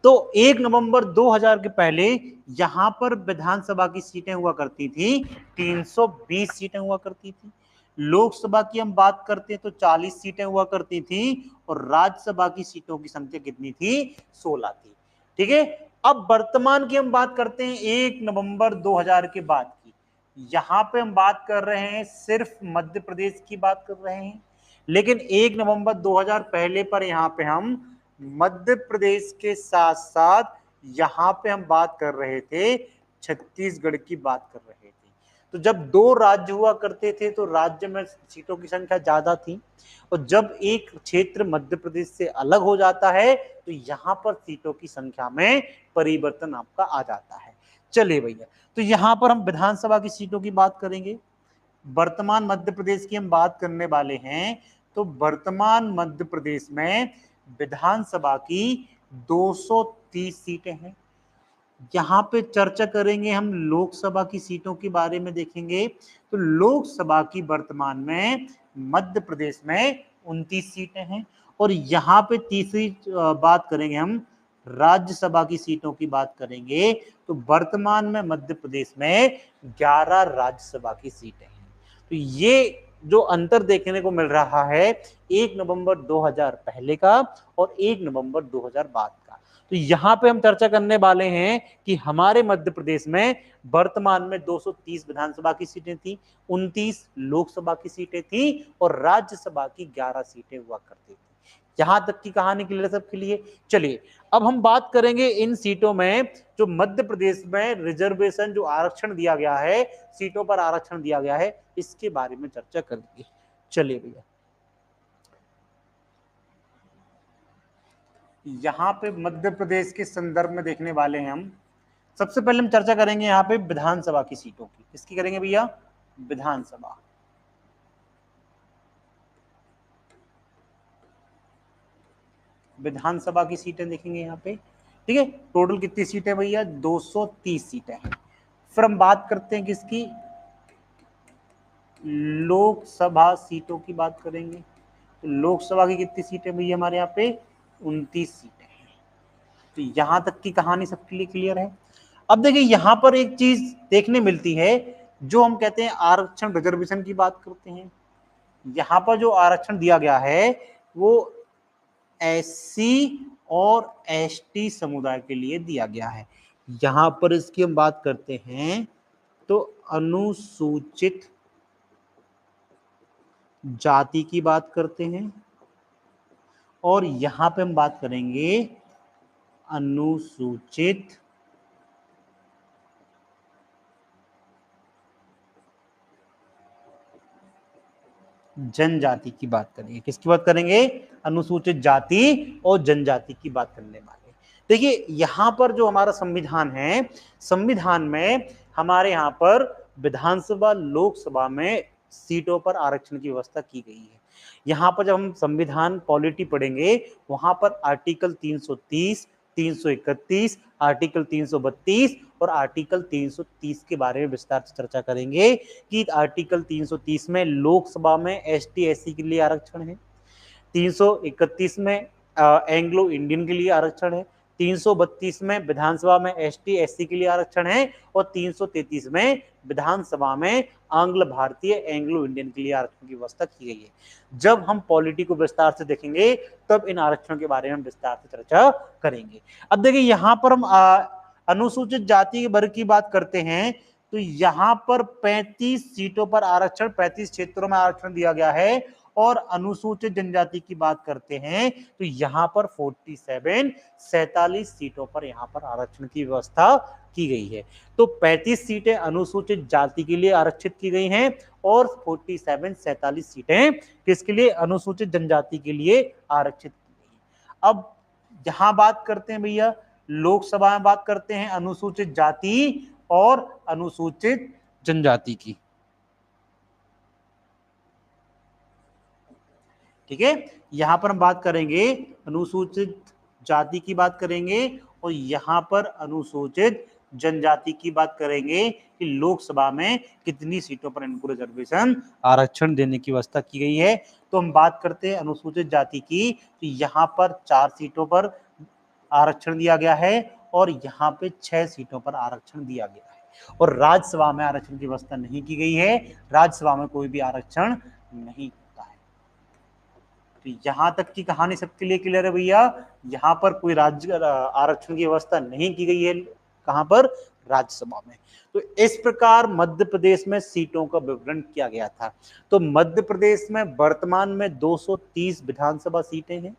तो 1 नवंबर 2000 के पहले यहां पर विधानसभा की सीटें हुआ करती थी 320 सीटें हुआ करती थी। लोकसभा की हम बात करते हैं तो 40 सीटें हुआ करती थी, और राज्यसभा की सीटों की संख्या कितनी थी? 16 थी। ठीक है, अब वर्तमान की हम बात करते हैं 1 नवंबर 2000 के बाद की। यहां पे हम बात कर रहे हैं सिर्फ मध्य प्रदेश की बात कर रहे हैं, लेकिन 1 नवंबर 2000 पहले पर यहां पे हम मध्य प्रदेश के साथ साथ यहां पे हम बात कर रहे थे छत्तीसगढ़ की बात कर रहे थे। तो जब दो राज्य हुआ करते थे तो राज्य में सीटों की संख्या ज्यादा थी, और जब एक क्षेत्र मध्य प्रदेश से अलग हो जाता है तो यहां पर सीटों की संख्या में परिवर्तन आपका आ जाता है। चलिए भैया, तो यहां पर हम विधानसभा की सीटों की बात करेंगे। वर्तमान मध्य प्रदेश की हम बात करने वाले हैं, तो वर्तमान मध्य प्रदेश में विधानसभा की 230 सीटें हैं। यहाँ पे चर्चा करेंगे हम लोकसभा की सीटों के बारे में देखेंगे, तो लोकसभा की वर्तमान में मध्य प्रदेश में 29 सीटें हैं, और यहाँ पे तीसरी बात करेंगे हम राज्यसभा की सीटों की बात करेंगे, तो वर्तमान में मध्य प्रदेश में 11 राज्यसभा की सीटें हैं। तो ये जो अंतर देखने को मिल रहा है 1 नवंबर 2000 पहले का और 1 नवंबर 2000 बाद का। तो यहां पे हम चर्चा करने वाले हैं कि हमारे मध्य प्रदेश में वर्तमान में 230 विधानसभा की सीटें थी, 29 लोकसभा की सीटें थी, और राज्यसभा की 11 सीटें हुआ करती थी। यहां तक की कहानी क्लियर है सबके लिए? चलिए, अब हम बात करेंगे इन सीटों में जो मध्य प्रदेश में रिजर्वेशन, जो आरक्षण दिया गया है, सीटों पर आरक्षण दिया गया है, इसके बारे में चर्चा करेंगे। चलिए भैया, यहाँ पे मध्य प्रदेश के संदर्भ में देखने वाले हैं हम। सबसे पहले हम चर्चा करेंगे यहाँ पे विधानसभा की सीटों की। किसकी करेंगे भैया? विधानसभा। विधानसभा की सीटें देखेंगे यहाँ पे। ठीक है, टोटल कितनी सीटें भैया? 230 सीटें हैं। फिर हम बात करते हैं किसकी? लोकसभा सीटों की बात करेंगे। तो लोकसभा की कितनी सीटें भैया हमारे यहाँ पे? 29 सीटें हैं। तो यहां तक की कहानी सबके लिए क्लियर है। अब देखिए, यहां पर एक चीज देखने मिलती है, जो हम कहते हैं आरक्षण रिजर्वेशन की बात करते हैं। यहां पर जो आरक्षण दिया गया है वो एससी और एसटी समुदाय के लिए दिया गया है। यहां पर इसकी हम बात करते हैं तो अनुसूचित जाति की बात करते हैं, और यहां पे हम बात करेंगे अनुसूचित जनजाति की बात करेंगे। किसकी बात करेंगे? अनुसूचित जाति और जनजाति की बात करने वाले। देखिए यहां पर जो हमारा संविधान है, संविधान में हमारे यहाँ पर विधानसभा लोकसभा में सीटों पर आरक्षण की व्यवस्था की गई है। यहाँ पर जब हम संविधान पॉलिटी पढ़ेंगे वहां पर आर्टिकल 330, 331, आर्टिकल 332 और आर्टिकल 330 के बारे में विस्तार से चर्चा करेंगे कि आर्टिकल 330 में लोकसभा में एसटी एससी के लिए आरक्षण है, 331 में एंग्लो इंडियन के लिए आरक्षण है, 332 में विधानसभा में एसटी एससी के लिए आरक्षण है, और 333 में विधानसभा में आंग्ल भारतीय एंग्लो इंडियन के लिए आरक्षण की व्यवस्था की गई है। जब हम पॉलिटी को विस्तार से देखेंगे तब इन आरक्षणों के बारे में विस्तार से चर्चा करेंगे। अब देखिए यहां पर हम अनुसूचित जाति के वर्ग की बात करते हैं तो यहां पर 35 सीटों पर आरक्षण, 35 क्षेत्रों में आरक्षण दिया गया है, और अनुसूचित जनजाति की बात करते हैं तो यहां पर 47 सीटों पर यहां पर आरक्षण की व्यवस्था की गई है। तो 35 सीटें अनुसूचित जाति के लिए आरक्षित की गई हैं और 47 सीटें किसके लिए? अनुसूचित जनजाति के लिए आरक्षित की गई है। अब यहां बात करते हैं भैया लोकसभा में बात करते हैं अनुसूचित जाति और अनुसूचित जनजाति की। ठीक है, यहां पर हम बात करेंगे अनुसूचित जाति की बात करेंगे और यहां पर अनुसूचित जनजाति की बात करेंगे कि लोकसभा में कितनी सीटों पर इनको रिजर्वेशन आरक्षण देने की व्यवस्था की गई है। तो हम बात करते हैं अनुसूचित जाति की, तो यहां पर 4 सीटों पर आरक्षण दिया गया है और यहाँ पे 6 सीटों पर आरक्षण दिया गया है, और राज्यसभा में आरक्षण की व्यवस्था नहीं की गई है। राज्यसभा में कोई भी आरक्षण नहीं होता है। तो यहां तक की कहानी सबके लिए क्लियर है भैया। यहाँ पर कोई राज्य आरक्षण की व्यवस्था नहीं की गई है, कहां पर? राज्यसभा में। तो इस प्रकार मध्य प्रदेश में सीटों का विवरण किया गया था। तो मध्य प्रदेश में वर्तमान में 230 विधानसभा सीटें हैं,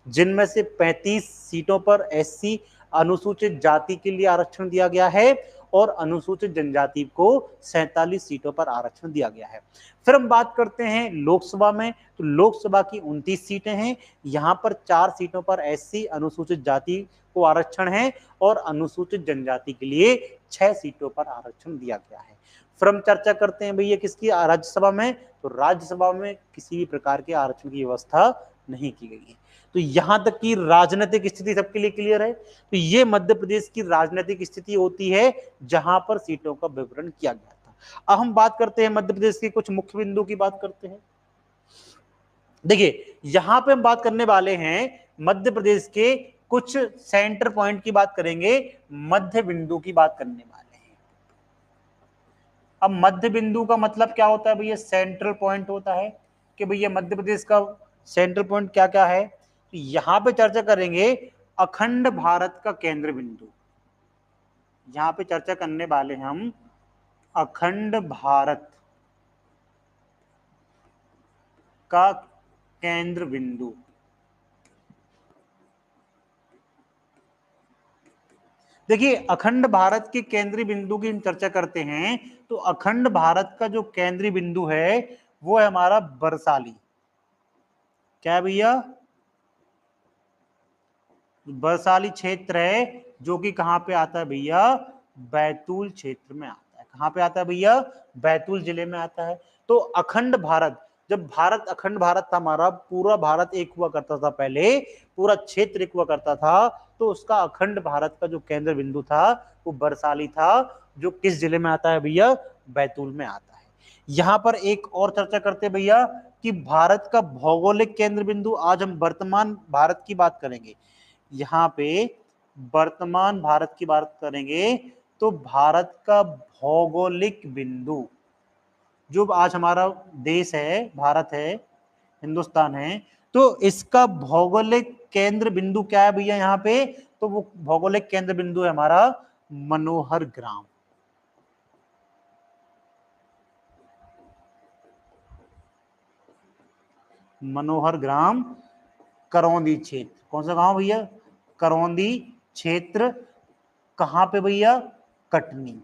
जिनमें से 35 सीटों पर एससी अनुसूचित जाति के लिए आरक्षण दिया गया है और अनुसूचित जनजाति को 47 सीटों पर आरक्षण दिया गया है। फिर हम बात करते हैं लोकसभा में, तो लोकसभा की 29 सीटें हैं। यहां पर 4 सीटों पर एससी अनुसूचित जाति को आरक्षण है और अनुसूचित जनजाति के लिए 6 सीटों पर आरक्षण दिया गया है। फिर हम चर्चा करते हैं भैया किसकी? राज्यसभा में। तो राज्यसभा में किसी भी प्रकार के आरक्षण की व्यवस्था नहीं की गई है। तो यहां तक की राजनीतिक स्थिति सबके लिए क्लियर है। तो ये मध्य प्रदेश की राजनीतिक स्थिति होती है जहां पर सीटों का विवरण किया गया था। अब हम बात करते हैं मध्य प्रदेश के कुछ मुख्य बिंदु की बात करते हैं। देखिए यहां पे हम बात करने वाले हैं मध्य प्रदेश के कुछ सेंटर पॉइंट की बात करेंगे, मध्य बिंदु की बात करने वाले हैं। अब मध्य बिंदु का मतलब क्या होता है भैया? सेंट्रल पॉइंट होता है कि भैया मध्य प्रदेश का सेंट्रल पॉइंट क्या क्या है। तो यहां पे चर्चा करेंगे अखंड भारत का केंद्र बिंदु। यहां पे चर्चा करने वाले हम अखंड भारत का केंद्र बिंदु। देखिए अखंड भारत के केंद्रीय बिंदु की हम चर्चा करते हैं तो अखंड भारत का जो केंद्रीय बिंदु है वो है हमारा बरसाली। क्या है भैया? बरसाली क्षेत्र है जो कि कहां पे आता है भैया? बैतूल क्षेत्र में आता है। कहां पे आता है भैया? बैतूल जिले में आता है। तो अखंड भारत, जब भारत अखंड भारत था हमारा, पूरा भारत एक हुआ करता था पहले, पूरा क्षेत्र एक हुआ करता था, तो उसका अखंड भारत का जो केंद्र बिंदु था वो बरसाली था, जो किस जिले में आता है भैया? बैतूल में आता है। यहां पर एक और चर्चा करते हैं भैया कि भारत का भौगोलिक केंद्र बिंदु, आज हम वर्तमान भारत की बात करेंगे। यहाँ पे वर्तमान भारत की बात करेंगे तो भारत का भौगोलिक बिंदु, जो आज हमारा देश है, भारत है, हिंदुस्तान है, तो इसका भौगोलिक केंद्र बिंदु क्या है भैया यहाँ पे? तो वो भौगोलिक केंद्र बिंदु है हमारा मनोहर ग्राम। मनोहर ग्राम करौंदी क्षेत्र। कौन सा गांव भैया? करौंदी क्षेत्र। कहां पे भैया? कटनी।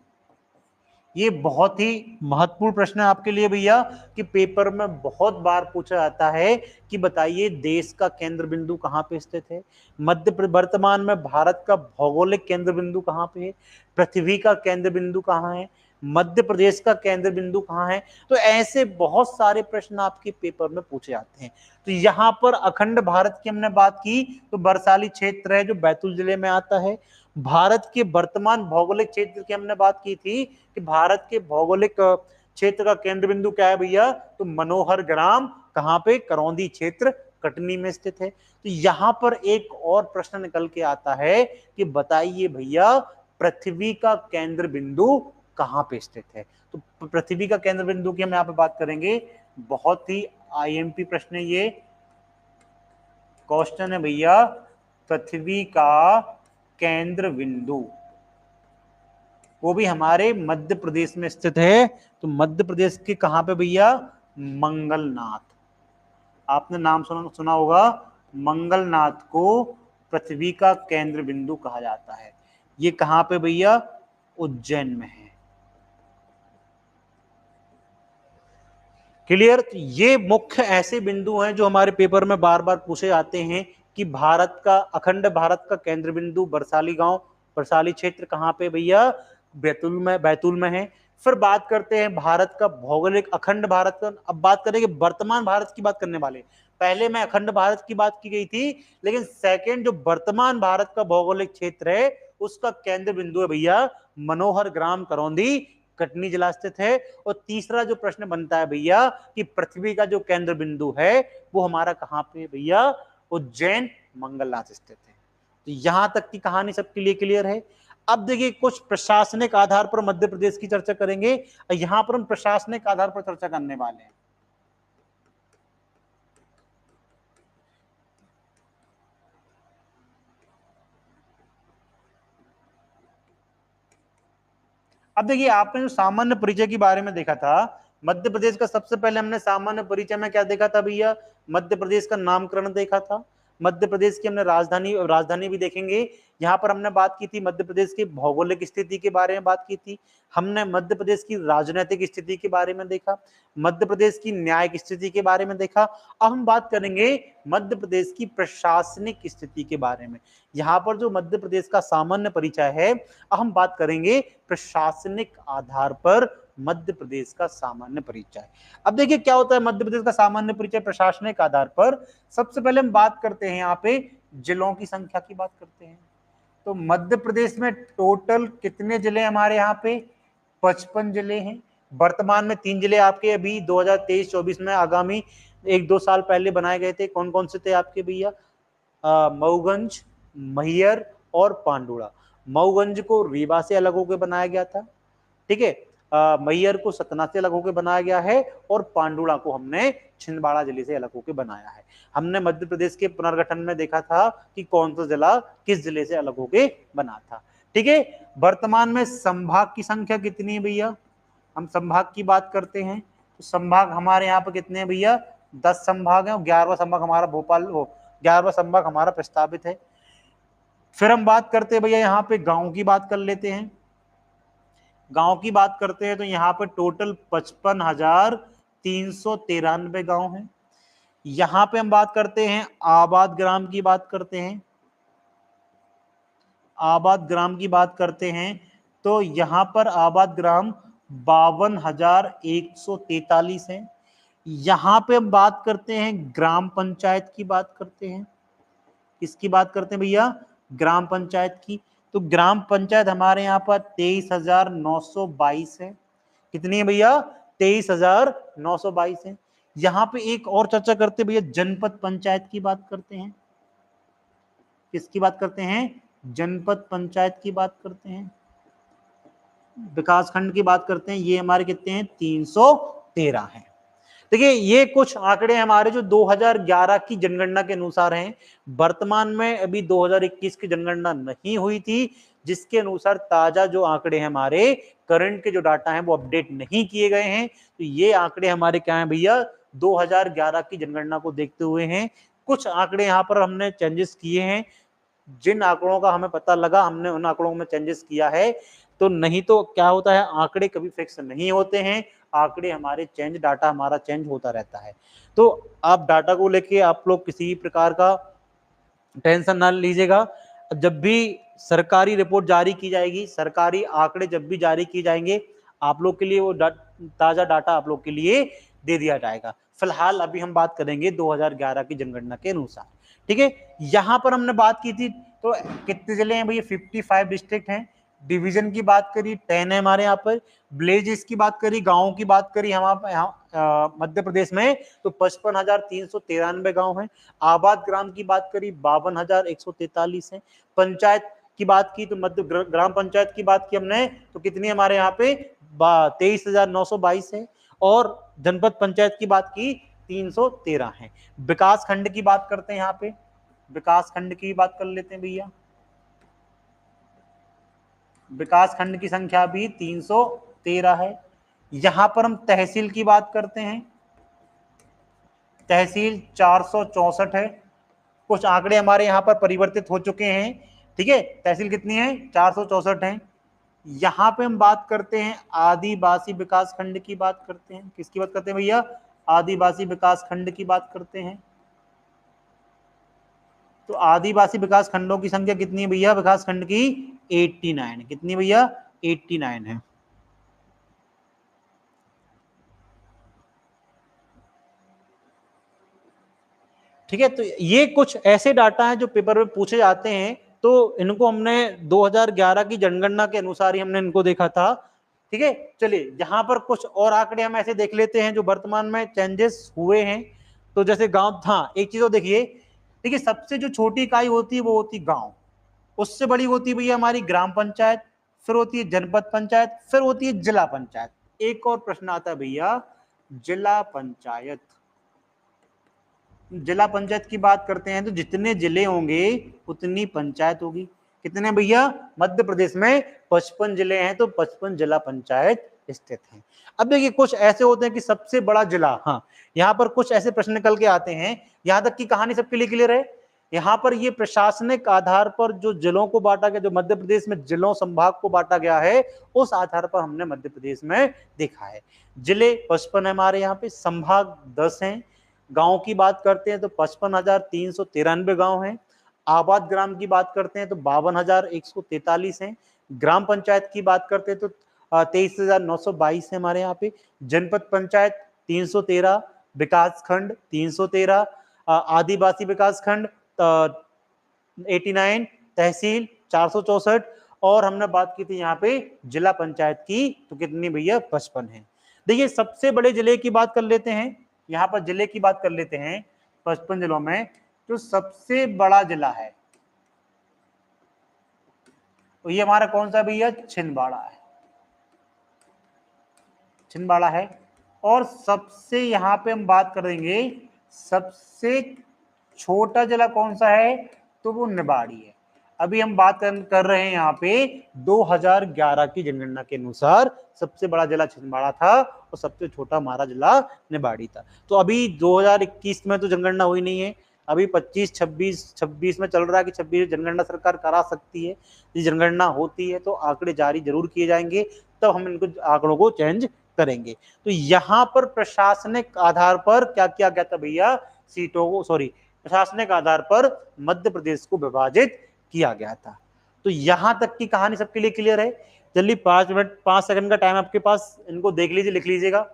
ये बहुत ही महत्वपूर्ण प्रश्न है आपके लिए भैया, कि पेपर में बहुत बार पूछा जाता है कि बताइए देश का केंद्र बिंदु कहां पे स्थित है। वर्तमान में भारत का भौगोलिक केंद्र बिंदु कहां पे है, पृथ्वी का केंद्र बिंदु कहां है, मध्य प्रदेश का केंद्र बिंदु कहां है। तो ऐसे बहुत सारे प्रश्न आपके पेपर में पूछे जाते हैं। तो यहाँ पर अखंड भारत की हमने बात की, तो बरसाली क्षेत्र है जो बैतूल जिले में आता है। भारत के वर्तमान भौगोलिक क्षेत्र की हमने बात की थी कि भारत के भौगोलिक क्षेत्र का केंद्र बिंदु क्या है भैया? तो मनोहर ग्राम। कहां पे? करौंदी क्षेत्र, कटनी में स्थित है। तो यहां पर एक और प्रश्न निकल के आता है कि बताइए भैया पृथ्वी का केंद्र बिंदु कहां पे स्थित है। तो पृथ्वी का केंद्र बिंदु की हम यहां पे बात करेंगे। बहुत ही आईएमपी प्रश्न है ये। क्वेश्चन है भैया पृथ्वी का केंद्र बिंदु, वो भी हमारे मध्य प्रदेश में स्थित है। तो मध्य प्रदेश के कहां पे भैया? मंगलनाथ। आपने नाम सुना होगा। मंगलनाथ को पृथ्वी का केंद्र बिंदु कहा जाता है। ये कहां पे भैया? उज्जैन में है। क्लियर? ये मुख्य ऐसे बिंदु हैं जो हमारे पेपर में बार बार पूछे जाते हैं कि भारत का अखंड भारत का केंद्र बिंदु बरसाली गांव, बरसाली क्षेत्र कहां पे भैया? बैतूल में है। फिर बात करते हैं भारत का भौगोलिक अखंड भारत का। अब बात करेंगे वर्तमान भारत की बात करने वाले। पहले में अखंड भारत की बात की गई थी, लेकिन सेकंड जो वर्तमान भारत का भौगोलिक क्षेत्र है उसका केंद्र बिंदु है भैया मनोहर ग्राम, करौंदी, कटनी जिला स्थित है। और तीसरा जो प्रश्न बनता है भैया कि पृथ्वी का जो केंद्र बिंदु है वो हमारा कहां पे भैया? उज्जैन, मंगलनाथ स्थित है। तो यहां तक की कहानी सबके लिए क्लियर है। अब देखिए कुछ प्रशासनिक आधार पर मध्य प्रदेश की चर्चा करेंगे। यहां पर हम प्रशासनिक आधार पर चर्चा करने वाले हैं। अब देखिए आपने जो सामान्य परिचय के बारे में देखा था, मध्य प्रदेश का सबसे पहले हमने सामान्य परिचय में क्या देखा था भैया? मध्य प्रदेश का नामकरण देखा था। मध्य प्रदेश की हमने राजधानी भी देखेंगे। यहाँ पर हमने बात की थी मध्य प्रदेश की भौगोलिक स्थिति के बारे में बात की थी। हमने मध्य प्रदेश की राजनीतिक स्थिति के बारे में देखा, मध्य प्रदेश की न्यायिक स्थिति के बारे में देखा। अब हम बात करेंगे मध्य प्रदेश की प्रशासनिक स्थिति के बारे में। यहाँ पर जो मध्य प्रदेश का सामान्य परिचय है, अब हम बात करेंगे प्रशासनिक आधार पर मध्य प्रदेश का सामान्य परिचय। अब देखिए क्या होता है मध्य प्रदेश का सामान्य परिचय प्रशासनिक आधार पर। सबसे पहले हम बात करते हैं यहाँ पे जिलों की संख्या की बात करते हैं। तो मध्य प्रदेश में टोटल कितने जिले हमारे यहाँ पे? 55 जिले हैं। वर्तमान में 3 जिले आपके अभी 2023-24 में आगामी 1-2 साल पहले बनाए गए थे। कौन कौन से थे आपके भैया? मऊगंज, मैहर और पांडुआ। मऊगंज को रीवा से अलग होकर बनाया गया था, ठीक है। मैहर को सतना से अलग होकर बनाया गया है और पांडुआ को हमने छिंदवाड़ा जिले से अलग होकर बनाया है। हमने मध्य प्रदेश के पुनर्गठन में देखा था कि कौन सा जिला किस जिले से अलग होकर बना था, ठीक है। वर्तमान में संभाग की संख्या कितनी है भैया? हम संभाग की बात करते हैं तो संभाग हमारे यहाँ पे कितने हैं भैया? 10 संभाग हैं और 11वां संभाग हमारा 11वां संभाग हमारा प्रस्तावित है। फिर हम बात करते हैं भैया यहाँ पे गांव की बात कर लेते हैं। गांव की बात करते हैं तो यहाँ पे टोटल 55,393 गांव हैं। यहाँ पे हम बात करते हैं आबाद ग्राम की बात करते हैं। आबाद ग्राम की बात करते हैं तो यहाँ पर आबाद ग्राम 52,143 है। यहाँ पे हम बात करते हैं ग्राम पंचायत की बात करते हैं। किसकी बात करते हैं भैया? ग्राम पंचायत की। तो ग्राम पंचायत हमारे यहाँ पर 23,922 है। कितनी है भैया? 23,922 है। यहाँ पे एक और चर्चा करते हैं भैया, जनपद पंचायत की बात करते हैं। किसकी बात करते हैं? जनपद पंचायत की बात करते हैं। विकास खंड की बात करते हैं, ये हमारे कितने हैं? 313 हैं। देखिए ये कुछ आंकड़े हमारे जो 2011 की जनगणना के अनुसार हैं। वर्तमान में अभी 2021 की जनगणना नहीं हुई थी, जिसके अनुसार ताजा जो आंकड़े हैं हमारे करंट के जो डाटा हैं वो अपडेट नहीं किए गए हैं। तो ये आंकड़े हमारे क्या हैं भैया, 2011 की जनगणना को देखते हुए हैं। कुछ आंकड़े यहाँ पर हमने चेंजेस किए हैं, जिन आंकड़ों का हमें पता लगा हमने उन आंकड़ों में चेंजेस किया है। तो नहीं तो क्या होता है, आंकड़े कभी फिक्स नहीं होते हैं, आंकड़े हमारे चेंज, डाटा हमारा चेंज होता रहता है। तो आप डाटा को लेके आप लोग किसी प्रकार का टेंशन ना लीजिएगा। जब भी सरकारी रिपोर्ट जारी की जाएगी, सरकारी आंकड़े जब भी जारी किए जाएंगे, आप लोग के लिए वो ताजा डाटा आप लोग के लिए दे दिया जाएगा। फिलहाल अभी हम बात करेंगे 2011 की जनगणना के अनुसार। ठीक है, यहां पर हमने बात की थी तो कितने जिले हैं भैया, 55 डिस्ट्रिक्ट हैं। डिवीजन की बात करी 10 है हमारे यहाँ पर। विलेजेस की बात करी, गांवों की बात करी हमारे यहाँ मध्य प्रदेश में तो 55,393 गांव हैं। आबाद ग्राम की बात करी 52,143 है। पंचायत की बात की तो मध्य ग्राम पंचायत की बात की हमने तो कितनी हमारे यहाँ पे 23,922 है। और जनपद पंचायत की बात की 313 है। विकास खंड की बात करते हैं, यहाँ पे विकास खंड की बात कर लेते हैं भैया। विकास खंड की संख्या भी 313 है। यहां पर हम तहसील की बात करते हैं, तहसील 464 है। कुछ आंकड़े हमारे यहाँ पर परिवर्तित हो चुके हैं। ठीक है, तहसील कितनी है, 464 है। यहाँ पे हम बात करते हैं आदिवासी विकास खंड की बात करते हैं। किसकी बात करते हैं भैया, आदिवासी विकास खंड की बात करते हैं। तो आदिवासी विकास खंडों की संख्या कितनी है भैया, विकास खंड की 89। कितनी भैया, 89 है। ठीक है, तो ये कुछ ऐसे डाटा हैं जो पेपर में पूछे जाते हैं, तो इनको हमने 2011 की जनगणना के अनुसार ही हमने इनको देखा था। ठीक है, चलिए यहाँ पर कुछ और आंकड़े हम ऐसे देख लेते हैं जो वर्तमान में चेंजेस हुए हैं। तो जैसे गांव, हाँ एक चीज और देखिए, देखिए सबसे जो छोटी इकाई होती है वो होती है गांव, उससे बड़ी होती है भैया हमारी ग्राम पंचायत, फिर होती है जनपद पंचायत, फिर होती है जिला पंचायत। एक और प्रश्न आता है भैया, जिला पंचायत। जिला पंचायत की बात करते हैं तो जितने जिले होंगे उतनी पंचायत होगी। कितने भैया, मध्य प्रदेश में 55 जिले हैं तो 55 जिला पंचायत स्थित हैं। अब देखिए कुछ ऐसे होते हैं कि सबसे बड़ा जिला, हाँ यहाँ पर कुछ ऐसे प्रश्न निकल के आते हैं। यहां तक की कहानी सबके लिए क्लियर है। यहाँ पर ये प्रशासनिक आधार पर जो जिलों को बांटा गया, जो मध्य प्रदेश में जिलों संभाग को बांटा गया है, उस आधार पर हमने मध्य प्रदेश में देखा है। जिले 55 है हमारे यहाँ पे, संभाग 10 हैं। गांव की बात करते हैं तो 55,393 गांव हैं। आबाद ग्राम की बात करते हैं तो 52,143 हैं। ग्राम पंचायत की बात करते हैं तो 23,922 है हमारे यहाँ पे। जनपद पंचायत 313, विकास खंड 313, आदिवासी विकास खंड 89, तहसील 464, और हमने बात की थी यहाँ पे जिला पंचायत की तो कितनी भैया, 55 है। देखिए सबसे बड़े जिले की बात कर लेते हैं, यहाँ पर जिले की बात कर लेते हैं। 55 जिलों में जो सबसे बड़ा जिला है तो ये हमारा कौन सा भैया, छिंदवाड़ा है। छिंदवाड़ा है। और सबसे यहाँ पे हम बात करेंगे, सबसे छोटा जिला कौन सा है, तो वो निवाड़ी है। अभी हम बात कर रहे हैं यहाँ पे 2011 की जनगणना के अनुसार सबसे बड़ा जिला छिंदवाड़ा था और सबसे छोटा हमारा जिला निवाड़ी था। तो अभी 2021 में तो जनगणना हुई नहीं है, अभी 25-26 में चल रहा है कि 26 जनगणना सरकार करा सकती है। जनगणना होती है तो आंकड़े जारी जरूर किए जाएंगे, तब हम इनको आंकड़ों को चेंज करेंगे। तो यहाँ पर प्रशासनिक आधार पर क्या किया गया था भैया, सीटों को, सॉरी, प्रशासनिक आधार पर मध्य प्रदेश को विभाजित किया गया था। तो यहां तक की कहानी सबके लिए क्लियर है। जल्दी 5 मिनट 5 सेकंड का टाइम आपके पास, इनको देख लीजिए, लिख लीजिएगा।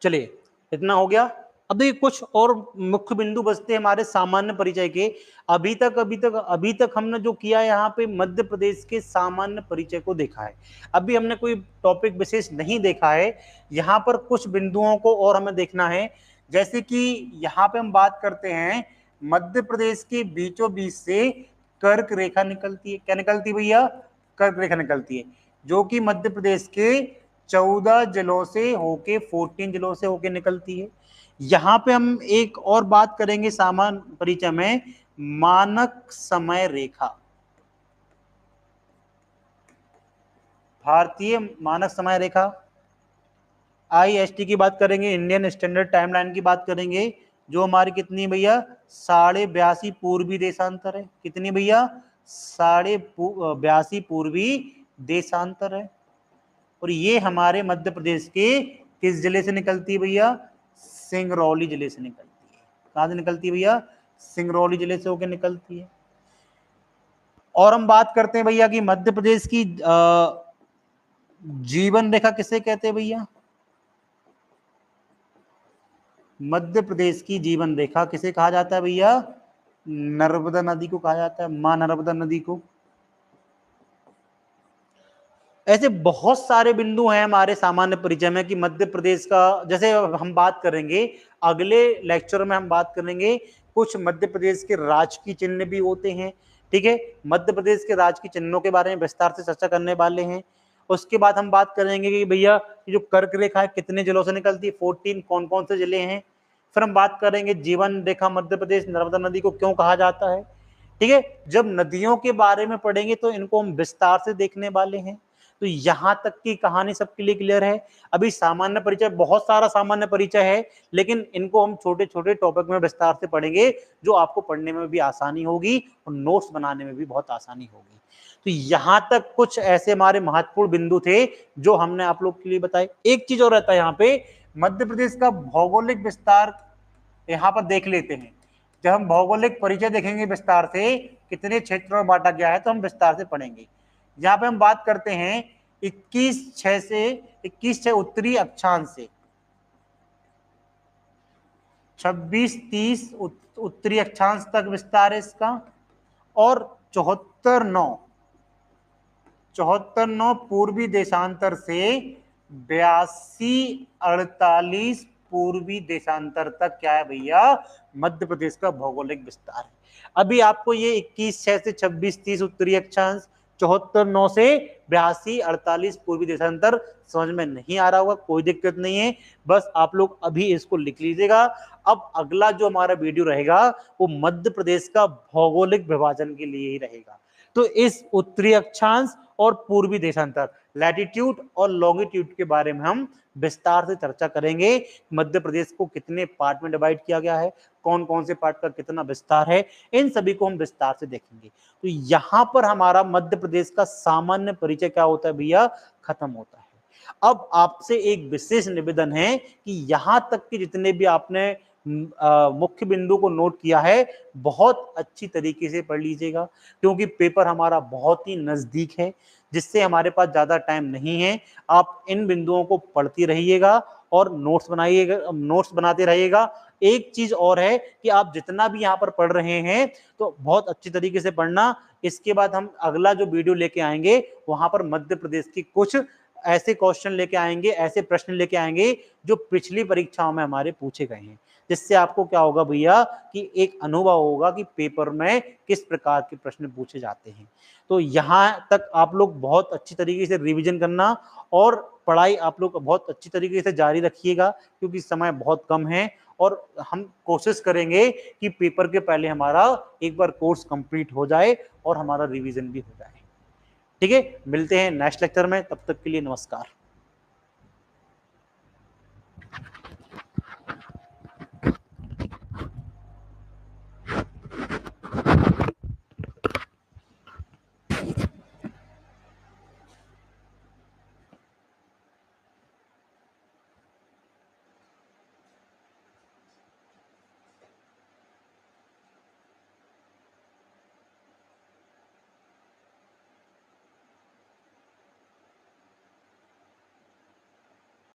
चलिए इतना हो गया। अब देखिए कुछ और मुख्य बिंदु बचते हैं हमारे सामान्य परिचय के। अभी तक हमने जो किया है यहाँ पे मध्य प्रदेश के सामान्य परिचय को देखा है। अभी हमने कोई टॉपिक विशेष नहीं देखा है। यहाँ पर कुछ बिंदुओं को और हमें देखना है, जैसे कि यहाँ पे हम बात करते हैं मध्य प्रदेश के बीचों बीच से कर्क रेखा निकलती है। क्या निकलती है भैया? कर्क रेखा निकलती है, जो कि मध्य प्रदेश के 14 जिलों से होके 14 जिलों से होके निकलती है। यहां पे हम एक और बात करेंगे सामान्य परिचय में, मानक समय रेखा। भारतीय मानक समय रेखा IST की बात करेंगे, इंडियन स्टैंडर्ड टाइमलाइन की बात करेंगे, जो हमारी कितनी भैया 82.5 पूर्वी देशांतर है। कितनी भैया? 82.5 पूर्वी देशांतर है। और ये हमारे मध्य प्रदेश के किस जिले से निकलती है भैया? सिंगरौली जिले से निकलती है। कहां से निकलती है भैया? सिंगरौली जिले से होकर निकलती है। और हम बात करते हैं भैया कि मध्य प्रदेश की जीवन रेखा किसे कहते हैं भैया? मध्य प्रदेश की जीवन रेखा किसे कहा जाता है भैया? नर्मदा नदी को कहा जाता है, मां नर्मदा नदी को। ऐसे बहुत सारे बिंदु हैं हमारे सामान्य परिचय में कि मध्य प्रदेश का, जैसे हम बात करेंगे अगले लेक्चर में, हम बात करेंगे कुछ मध्य प्रदेश के राजकीय चिन्ह भी होते हैं। ठीक है, मध्य प्रदेश के राजकीय चिन्हों के बारे में विस्तार से चर्चा करने वाले हैं। उसके बाद हम बात करेंगे कि भैया जो कर्क रेखा है कितने जिलों से निकलती है, 14, कौन कौन से जिले हैं। फिर हम बात करेंगे जीवन रेखा मध्य प्रदेश, नर्मदा नदी को क्यों कहा जाता है। ठीक है, जब नदियों के बारे में पढ़ेंगे तो इनको हम विस्तार से देखने वाले हैं। तो यहां तक की कहानी सबके लिए क्लियर है। अभी सामान्य परिचय, बहुत सारा सामान्य परिचय है, लेकिन इनको हम छोटे छोटे टॉपिक में विस्तार से पढ़ेंगे, जो आपको पढ़ने में भी आसानी होगी और नोट्स बनाने में भी बहुत आसानी होगी। तो यहां तक कुछ ऐसे हमारे महत्वपूर्ण बिंदु थे जो हमने आप लोग के लिए बताए। एक चीज और रहता है यहाँ पे, मध्य प्रदेश का भौगोलिक विस्तार यहाँ पर देख लेते हैं। जब हम भौगोलिक परिचय देखेंगे विस्तार से, कितने क्षेत्रों में बांटा गया है, तो हम विस्तार से पढ़ेंगे। यहाँ पे हम बात करते हैं 21/6 उत्तरी अक्षांश से 26-30 उत्तरी अक्षांश तक विस्तार है इसका, और 74-9 पूर्वी देशांतर से 82-48 पूर्वी देशांतर तक क्या है भैया? मध्य प्रदेश का भौगोलिक विस्तार है। अभी आपको ये 21/6 से 26-30 उत्तरी अक्षांश, 74-9 से 82-48 पूर्वी देशांतर समझ में नहीं आ रहा होगा, कोई दिक्कत नहीं है, बस आप लोग अभी इसको लिख लीजिएगा। अब अगला जो हमारा वीडियो रहेगा वो मध्य प्रदेश का भौगोलिक विभाजन के लिए ही रहेगा। तो इस उत्तरी अक्षांश और पूर्वी देशांतर, लैटिट्यूड और लॉन्गिट्यूड के बारे में हम विस्तार से चर्चा करेंगे। मध्य प्रदेश को कितने पार्ट में डिवाइड किया गया है, कौन कौन से पार्ट का कितना विस्तार है, इन सभी को हम विस्तार से देखेंगे। तो यहां पर हमारा मध्य प्रदेश का सामान्य परिचय क्या होता है भैया? खत्म होता है। अब आपसे एक विशेष निवेदन है कि यहां तक के जितने भी आपने मुख्य बिंदु को नोट किया है, बहुत अच्छी तरीके से पढ़ लीजिएगा, क्योंकि पेपर हमारा बहुत ही नजदीक है, जिससे हमारे पास ज्यादा टाइम नहीं है। आप इन बिंदुओं को पढ़ती रहिएगा और नोट्स बनाइएगा, नोट्स बनाते रहिएगा। एक चीज और है कि आप जितना भी यहाँ पर पढ़ रहे हैं तो बहुत अच्छी तरीके से पढ़ना। इसके बाद हम अगला जो वीडियो लेके आएंगे वहां पर मध्य प्रदेश की कुछ ऐसे क्वेश्चन लेके आएंगे, ऐसे प्रश्न लेके आएंगे जो पिछली परीक्षाओं में हमारे पूछे गए हैं, जिससे आपको क्या होगा भैया कि एक अनुभव होगा कि पेपर में किस प्रकार के प्रश्न पूछे जाते हैं। तो यहाँ तक आप लोग बहुत अच्छी तरीके से रिवीजन करना और पढ़ाई आप लोग बहुत अच्छी तरीके से जारी रखिएगा, क्योंकि समय बहुत कम है और हम कोशिश करेंगे कि पेपर के पहले हमारा एक बार कोर्स कंप्लीट हो जाए और हमारा रिवीजन भी हो जाए। ठीक है, मिलते हैं नेक्स्ट लेक्चर में, तब तक के लिए नमस्कार।